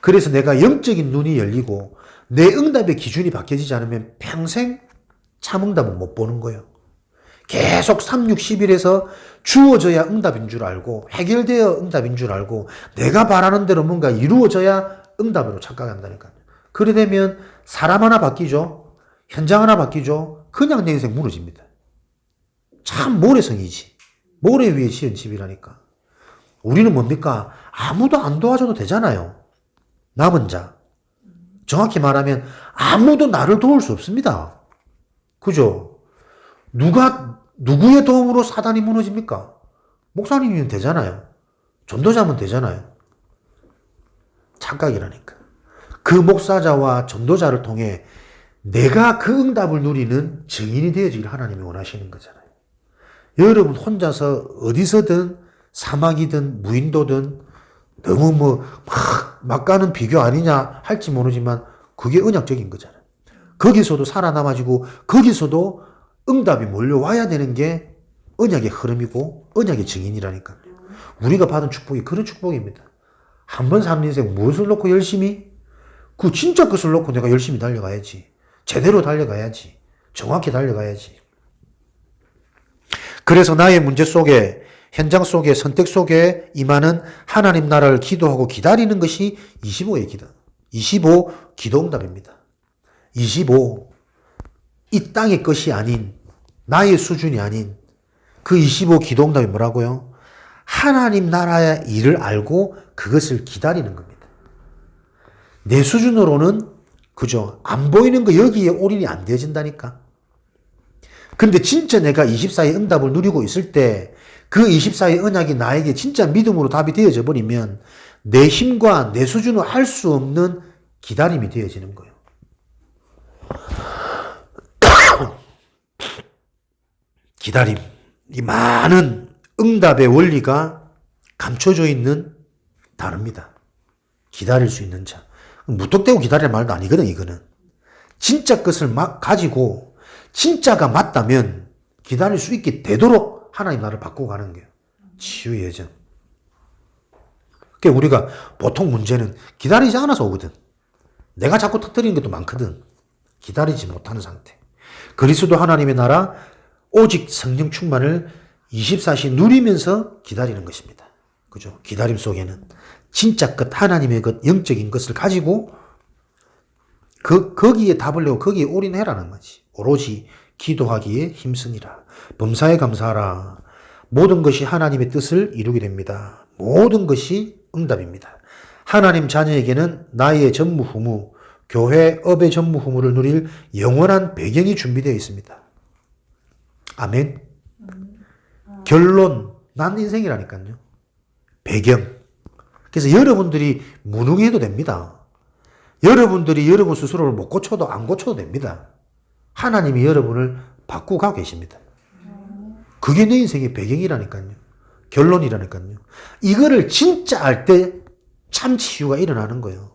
그래서 내가 영적인 눈이 열리고 내 응답의 기준이 바뀌어지지 않으면 평생 참응답은 못 보는 거예요. 계속 3, 6, 10일에서 주어져야 응답인 줄 알고 해결되어 응답인 줄 알고 내가 바라는 대로 뭔가 이루어져야 응답으로 착각한다니까요. 그래 되면 사람 하나 바뀌죠. 현장 하나 바뀌죠. 그냥 내 인생 무너집니다. 참 모래성이지. 모래 위에 지은 집이라니까. 우리는 뭡니까? 아무도 안 도와줘도 되잖아요. 남은 자. 정확히 말하면 아무도 나를 도울 수 없습니다. 그죠? 누구의 도움으로 사단이 무너집니까? 목사님이면 되잖아요. 전도자면 되잖아요. 착각이라니까. 그 목사자와 전도자를 통해 내가 그 응답을 누리는 증인이 되어지기를 하나님이 원하시는 거잖아요. 여러분 혼자서 어디서든 사막이든 무인도든 너무 막 가는 비교 아니냐 할지 모르지만 그게 언약적인 거잖아요. 거기서도 살아남아지고 거기서도 응답이 몰려와야 되는 게 언약의 흐름이고 언약의 증인이라니까요. 우리가 받은 축복이 그런 축복입니다. 한 번 사는 인생 무엇을 놓고 열심히? 그 진짜 것을 놓고 내가 열심히 달려가야지. 제대로 달려가야지. 정확히 달려가야지. 그래서 나의 문제 속에, 현장 속에, 선택 속에 임하는 하나님 나라를 기도하고 기다리는 것이 25의 기도. 25 기도응답입니다. 25. 이 땅의 것이 아닌, 나의 수준이 아닌 그 25 기도응답이 뭐라고요? 하나님 나라의 일을 알고 그것을 기다리는 겁니다. 내 수준으로는 그죠? 안 보이는 거 여기에 올인이 안 되어진다니까. 근데 진짜 내가 24의 응답을 누리고 있을 때 그 24의 언약이 나에게 진짜 믿음으로 답이 되어져 버리면 내 힘과 내 수준으로 할 수 없는 기다림이 되어지는 거예요. 기다림. 이 많은 응답의 원리가 감춰져 있는 단어입니다. 기다릴 수 있는 자. 무턱대고 기다리는 말도 아니거든, 이거는. 진짜 것을 가지고 진짜가 맞다면 기다릴 수 있게 되도록 하나님 나를 바꾸고 가는 거예요. 치유의 여정. 그러니까 우리가 보통 문제는 기다리지 않아서 오거든. 내가 자꾸 터뜨리는 것도 많거든. 기다리지 못하는 상태. 그리스도 하나님의 나라 오직 성령 충만을 24시 누리면서 기다리는 것입니다. 그죠? 기다림 속에는 진짜 것, 하나님의 것, 영적인 것을 가지고 거기에 답을 내고 거기에 올인해라는 거지. 오로지 기도하기에 힘쓰니라. 범사에 감사하라. 모든 것이 하나님의 뜻을 이루게 됩니다. 모든 것이 응답입니다. 하나님 자녀에게는 나의 전무후무, 교회 업의 전무후무를 누릴 영원한 배경이 준비되어 있습니다. 아멘. 결론, 난 인생이라니까요. 배경. 그래서 여러분들이 무능해도 됩니다. 여러분들이 여러분 스스로를 못 고쳐도 안 고쳐도 됩니다. 하나님이 여러분을 바꾸고 가고 계십니다. 그게 내 인생의 배경이라니까요. 결론이라니까요. 이거를 진짜 알 때 참 치유가 일어나는 거예요.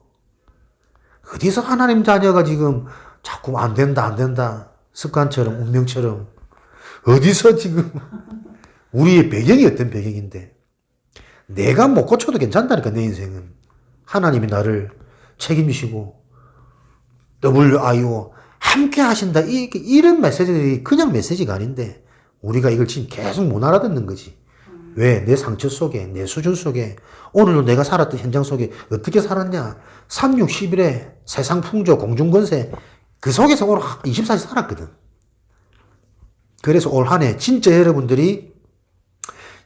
어디서 하나님 자녀가 지금 자꾸 안 된다. 습관처럼, 운명처럼. 어디서 지금 우리의 배경이 어떤 배경인데. 내가 못 고쳐도 괜찮다니까, 내 인생은. 하나님이 나를 책임지시고, WIO, 함께 하신다. 이런 메시지들이 그냥 메시지가 아닌데, 우리가 이걸 지금 계속 못 알아듣는 거지. 왜? 내 상처 속에, 내 수준 속에, 오늘도 내가 살았던 현장 속에 어떻게 살았냐? 3, 6, 11에 세상 풍조, 공중권세, 그 속에서 오늘 24시 살았거든. 그래서 올 한 해 진짜 여러분들이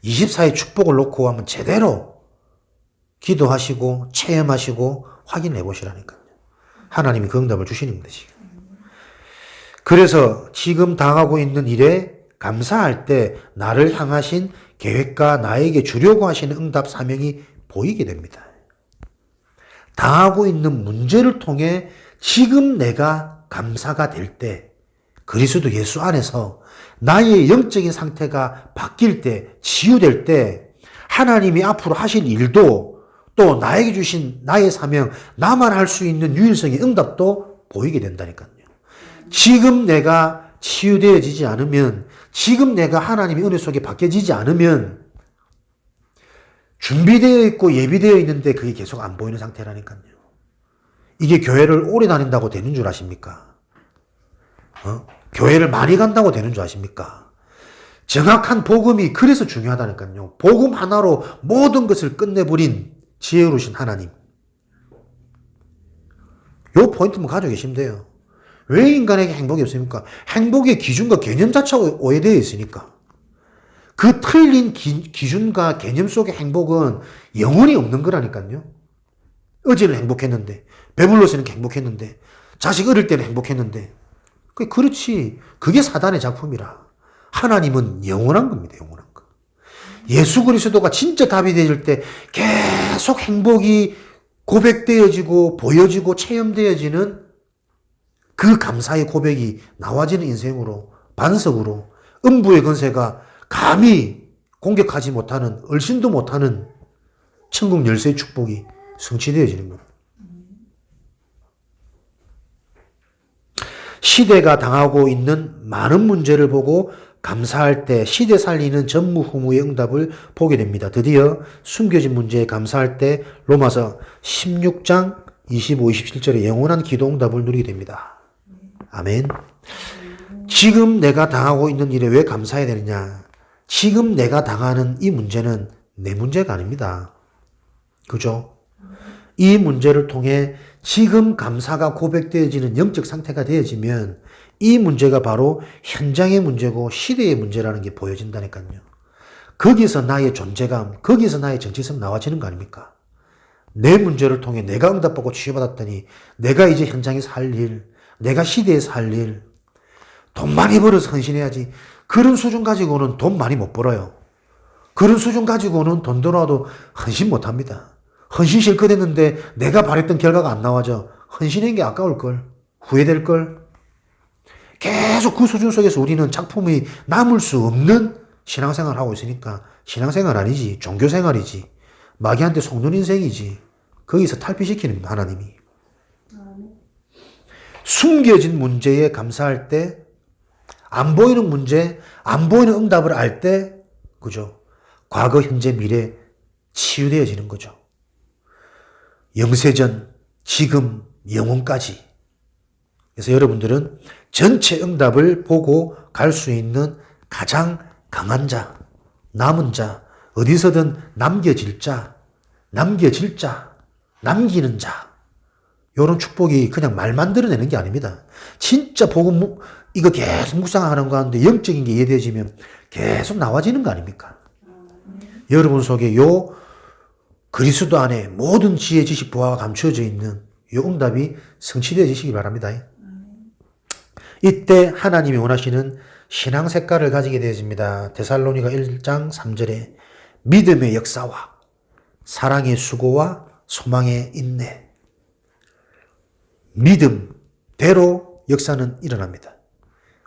24의 축복을 놓고 한번 제대로 기도하시고 체험하시고 확인해 보시라니까요. 하나님이 그 응답을 주시는 거지. 그래서 지금 당하고 있는 일에 감사할 때 나를 향하신 계획과 나에게 주려고 하시는 응답 사명이 보이게 됩니다. 당하고 있는 문제를 통해 지금 내가 감사가 될 때, 그리스도 예수 안에서 나의 영적인 상태가 바뀔 때, 치유될 때, 하나님이 앞으로 하실 일도 또 나에게 주신 나의 사명, 나만 할 수 있는 유일성의 응답도 보이게 된다니까요. 지금 내가 치유되어지지 않으면, 지금 내가 하나님의 은혜 속에 바뀌어지지 않으면 준비되어 있고 예비되어 있는데 그게 계속 안 보이는 상태라니까요. 이게 교회를 오래 다닌다고 되는 줄 아십니까? 교회를 많이 간다고 되는 줄 아십니까? 정확한 복음이 그래서 중요하다니까요. 복음 하나로 모든 것을 끝내버린 지혜로우신 하나님. 요 포인트만 가지고 계시면 돼요. 왜 인간에게 행복이 없습니까? 행복의 기준과 개념 자체가 오해되어 있으니까. 그 틀린 기준과 개념 속의 행복은 영원히 없는 거라니까요. 어제는 행복했는데, 배불러서는 행복했는데, 자식 어릴 때는 행복했는데, 그렇지. 그게 사단의 작품이라. 하나님은 영원한 겁니다. 영원한 거. 예수 그리스도가 진짜 답이 되질 때 계속 행복이 고백되어지고 보여지고 체험되어지는 그 감사의 고백이 나와지는 인생으로, 반석으로 음부의 권세가 감히 공격하지 못하는, 얼씬도 못하는 천국 열쇠의 축복이 성취되어지는 겁니다. 시대가 당하고 있는 많은 문제를 보고 감사할 때 시대 살리는 전무후무의 응답을 보게 됩니다. 드디어 숨겨진 문제에 감사할 때 로마서 16장 25, 27절에 영원한 기도 응답을 누리게 됩니다. 아멘. 지금 내가 당하고 있는 일에 왜 감사해야 되느냐? 지금 내가 당하는 이 문제는 내 문제가 아닙니다. 그죠? 이 문제를 통해 지금 감사가 고백되어지는 영적 상태가 되어지면 이 문제가 바로 현장의 문제고 시대의 문제라는 게 보여진다니까요. 거기서 나의 존재감, 거기서 나의 정체성 나와지는 거 아닙니까? 내 문제를 통해 내가 응답받고 치유받았더니 내가 이제 현장에서 할 일, 내가 시대에서 할 일, 돈 많이 벌어서 헌신해야지. 그런 수준 가지고는 돈 많이 못 벌어요. 그런 수준 가지고는 돈 들어와도 헌신 못 합니다. 헌신 실컷 했는데 내가 바랬던 결과가 안 나와져. 헌신한 게 아까울걸. 후회될걸. 계속 그 수준 속에서 우리는 작품이 남을 수 없는 신앙생활을 하고 있으니까 신앙생활 아니지. 종교생활이지. 마귀한테 속는 인생이지. 거기서 탈피시키는 하나님이. 숨겨진 문제에 감사할 때, 안 보이는 문제, 안 보이는 응답을 알 때, 그죠? 과거, 현재, 미래 치유되어지는 거죠. 영세전, 지금, 영혼까지. 그래서 여러분들은 전체 응답을 보고 갈 수 있는 가장 강한 자, 남은 자, 어디서든 남겨질 자, 남기는 자, 이런 축복이 그냥 말 만들어내는 게 아닙니다. 진짜 복음 이거 계속 묵상하는 가운데 영적인 게 이해되어지면 계속 나와지는 거 아닙니까? 여러분 속에 요 그리스도 안에 모든 지혜, 지식, 보화가 감추어져 있는 요 응답이 성취되어지시기 바랍니다. 이때 하나님이 원하시는 신앙 색깔을 가지게 되어집니다. 데살로니가 1장 3절에 믿음의 역사와 사랑의 수고와 소망의 인내. 믿음대로 역사는 일어납니다.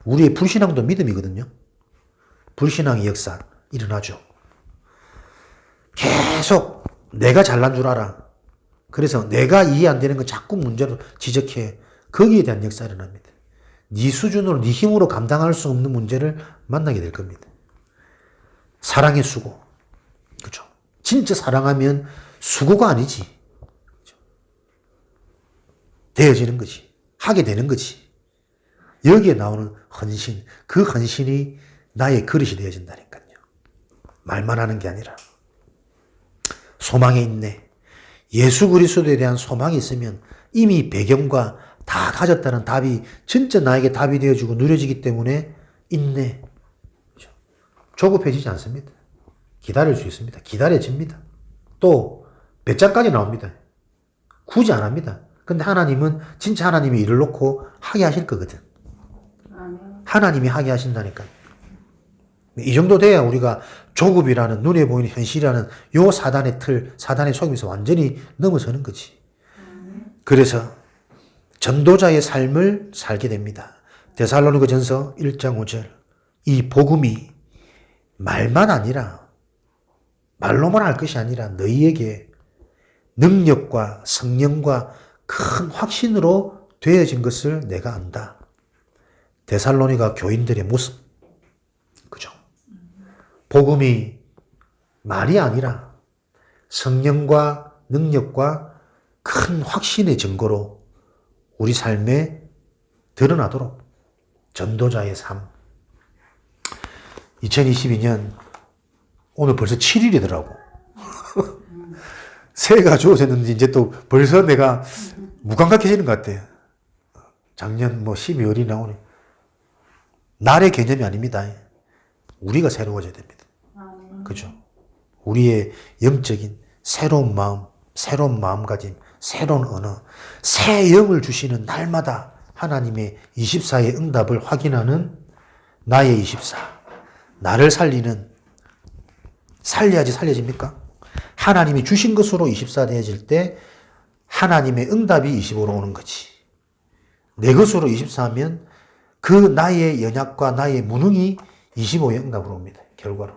우리의 불신앙도 믿음이거든요. 불신앙의 역사 일어나죠. 계속 내가 잘난 줄 알아. 그래서 내가 이해 안 되는 건 자꾸 문제로 지적해. 거기에 대한 역사가 일어납니다. 네 수준으로, 네 힘으로 감당할 수 없는 문제를 만나게 될 겁니다. 사랑의 수고. 그죠? 진짜 사랑하면 수고가 아니지. 그죠? 되어지는 거지. 하게 되는 거지. 여기에 나오는 헌신. 그 헌신이 나의 그릇이 되어진다니까요. 말만 하는 게 아니라. 소망에 있네. 예수 그리스도에 대한 소망이 있으면 이미 배경과 다 가졌다는 답이 진짜 나에게 답이 되어지고 누려지기 때문에 있네. 조급해지지 않습니다. 기다릴 수 있습니다. 기다려집니다. 또 배짱까지 나옵니다. 굳이 안 합니다. 근데 하나님은 진짜 하나님이 일을 놓고 하게 하실 거거든. 하나님이 하게 하신다니까. 이 정도 돼야 우리가 조급이라는 눈에 보이는 현실이라는 요 사단의 틀, 사단의 속임에서 완전히 넘어서는 거지. 그래서 전도자의 삶을 살게 됩니다. 데살로니가전서 1장 5절. 이 복음이 말만 아니라 말로만 할 것이 아니라 너희에게 능력과 성령과 큰 확신으로 되어진 것을 내가 안다. 데살로니가 교인들의 모습. 그죠? 복음이 말이 아니라 성령과 능력과 큰 확신의 증거로 우리 삶에 드러나도록 전도자의 삶. 2022년 오늘 벌써 7일이더라고. 새해가 주어졌는지 이제 또 벌써 내가 무감각해지는 것 같아. 작년 12월이 나오네. 날의 개념이 아닙니다. 우리가 새로워져야 됩니다. 그죠? 우리의 영적인 새로운 마음, 새로운 마음가짐, 새로운 언어, 새 영을 주시는 날마다 하나님의 24의 응답을 확인하는 나의 24. 나를 살리는, 살려야지 살려집니까? 하나님이 주신 것으로 24 되어질 때 하나님의 응답이 25로 오는 거지. 내 것으로 24하면 그 나의 연약과 나의 무능이 25의 응답으로 옵니다. 결과로.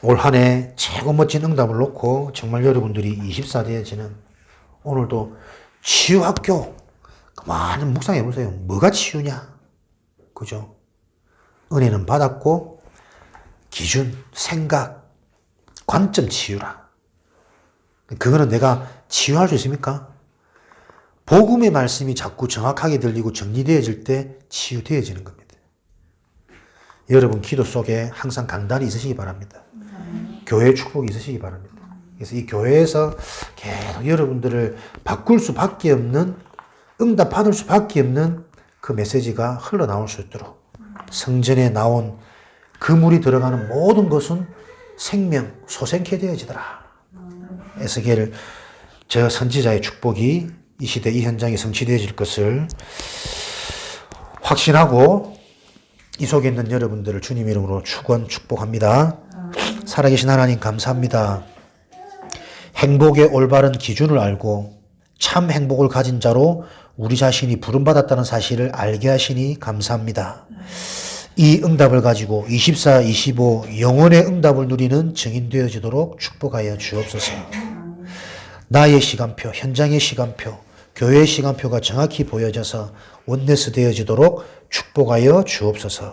올 한 해 최고 멋진 응답을 놓고 정말 여러분들이 24 되어지는 오늘도 치유학교 많이 묵상해 보세요. 뭐가 치유냐? 그죠? 은혜는 받았고 기준, 생각, 관점 치유라. 그거는 내가 치유할 수 있습니까? 복음의 말씀이 자꾸 정확하게 들리고 정리되어질 때 치유되어지는 겁니다. 여러분 기도 속에 항상 강단이 있으시기 바랍니다. 교회의 축복이 있으시기 바랍니다. 그래서 이 교회에서 계속 여러분들을 바꿀 수밖에 없는, 응답 받을 수밖에 없는 그 메시지가 흘러나올 수 있도록 성전에 나온 그 물이 들어가는 모든 것은 생명, 소생케 되어지더라. 에스겔 저 선지자의 축복이 이 시대 이 현장에 성취되어질 것을 확신하고 이 속에 있는 여러분들을 주님 이름으로 축복합니다. 살아계신 하나님 감사합니다. 행복의 올바른 기준을 알고 참 행복을 가진 자로 우리 자신이 부름받았다는 사실을 알게 하시니 감사합니다. 이 응답을 가지고 24, 25 영혼의 응답을 누리는 증인 되어지도록 축복하여 주옵소서. 나의 시간표, 현장의 시간표, 교회의 시간표가 정확히 보여져서 원네스 되어지도록 축복하여 주옵소서.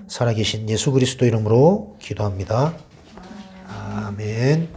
살아계신 예수 그리스도 이름으로 기도합니다. 아멘.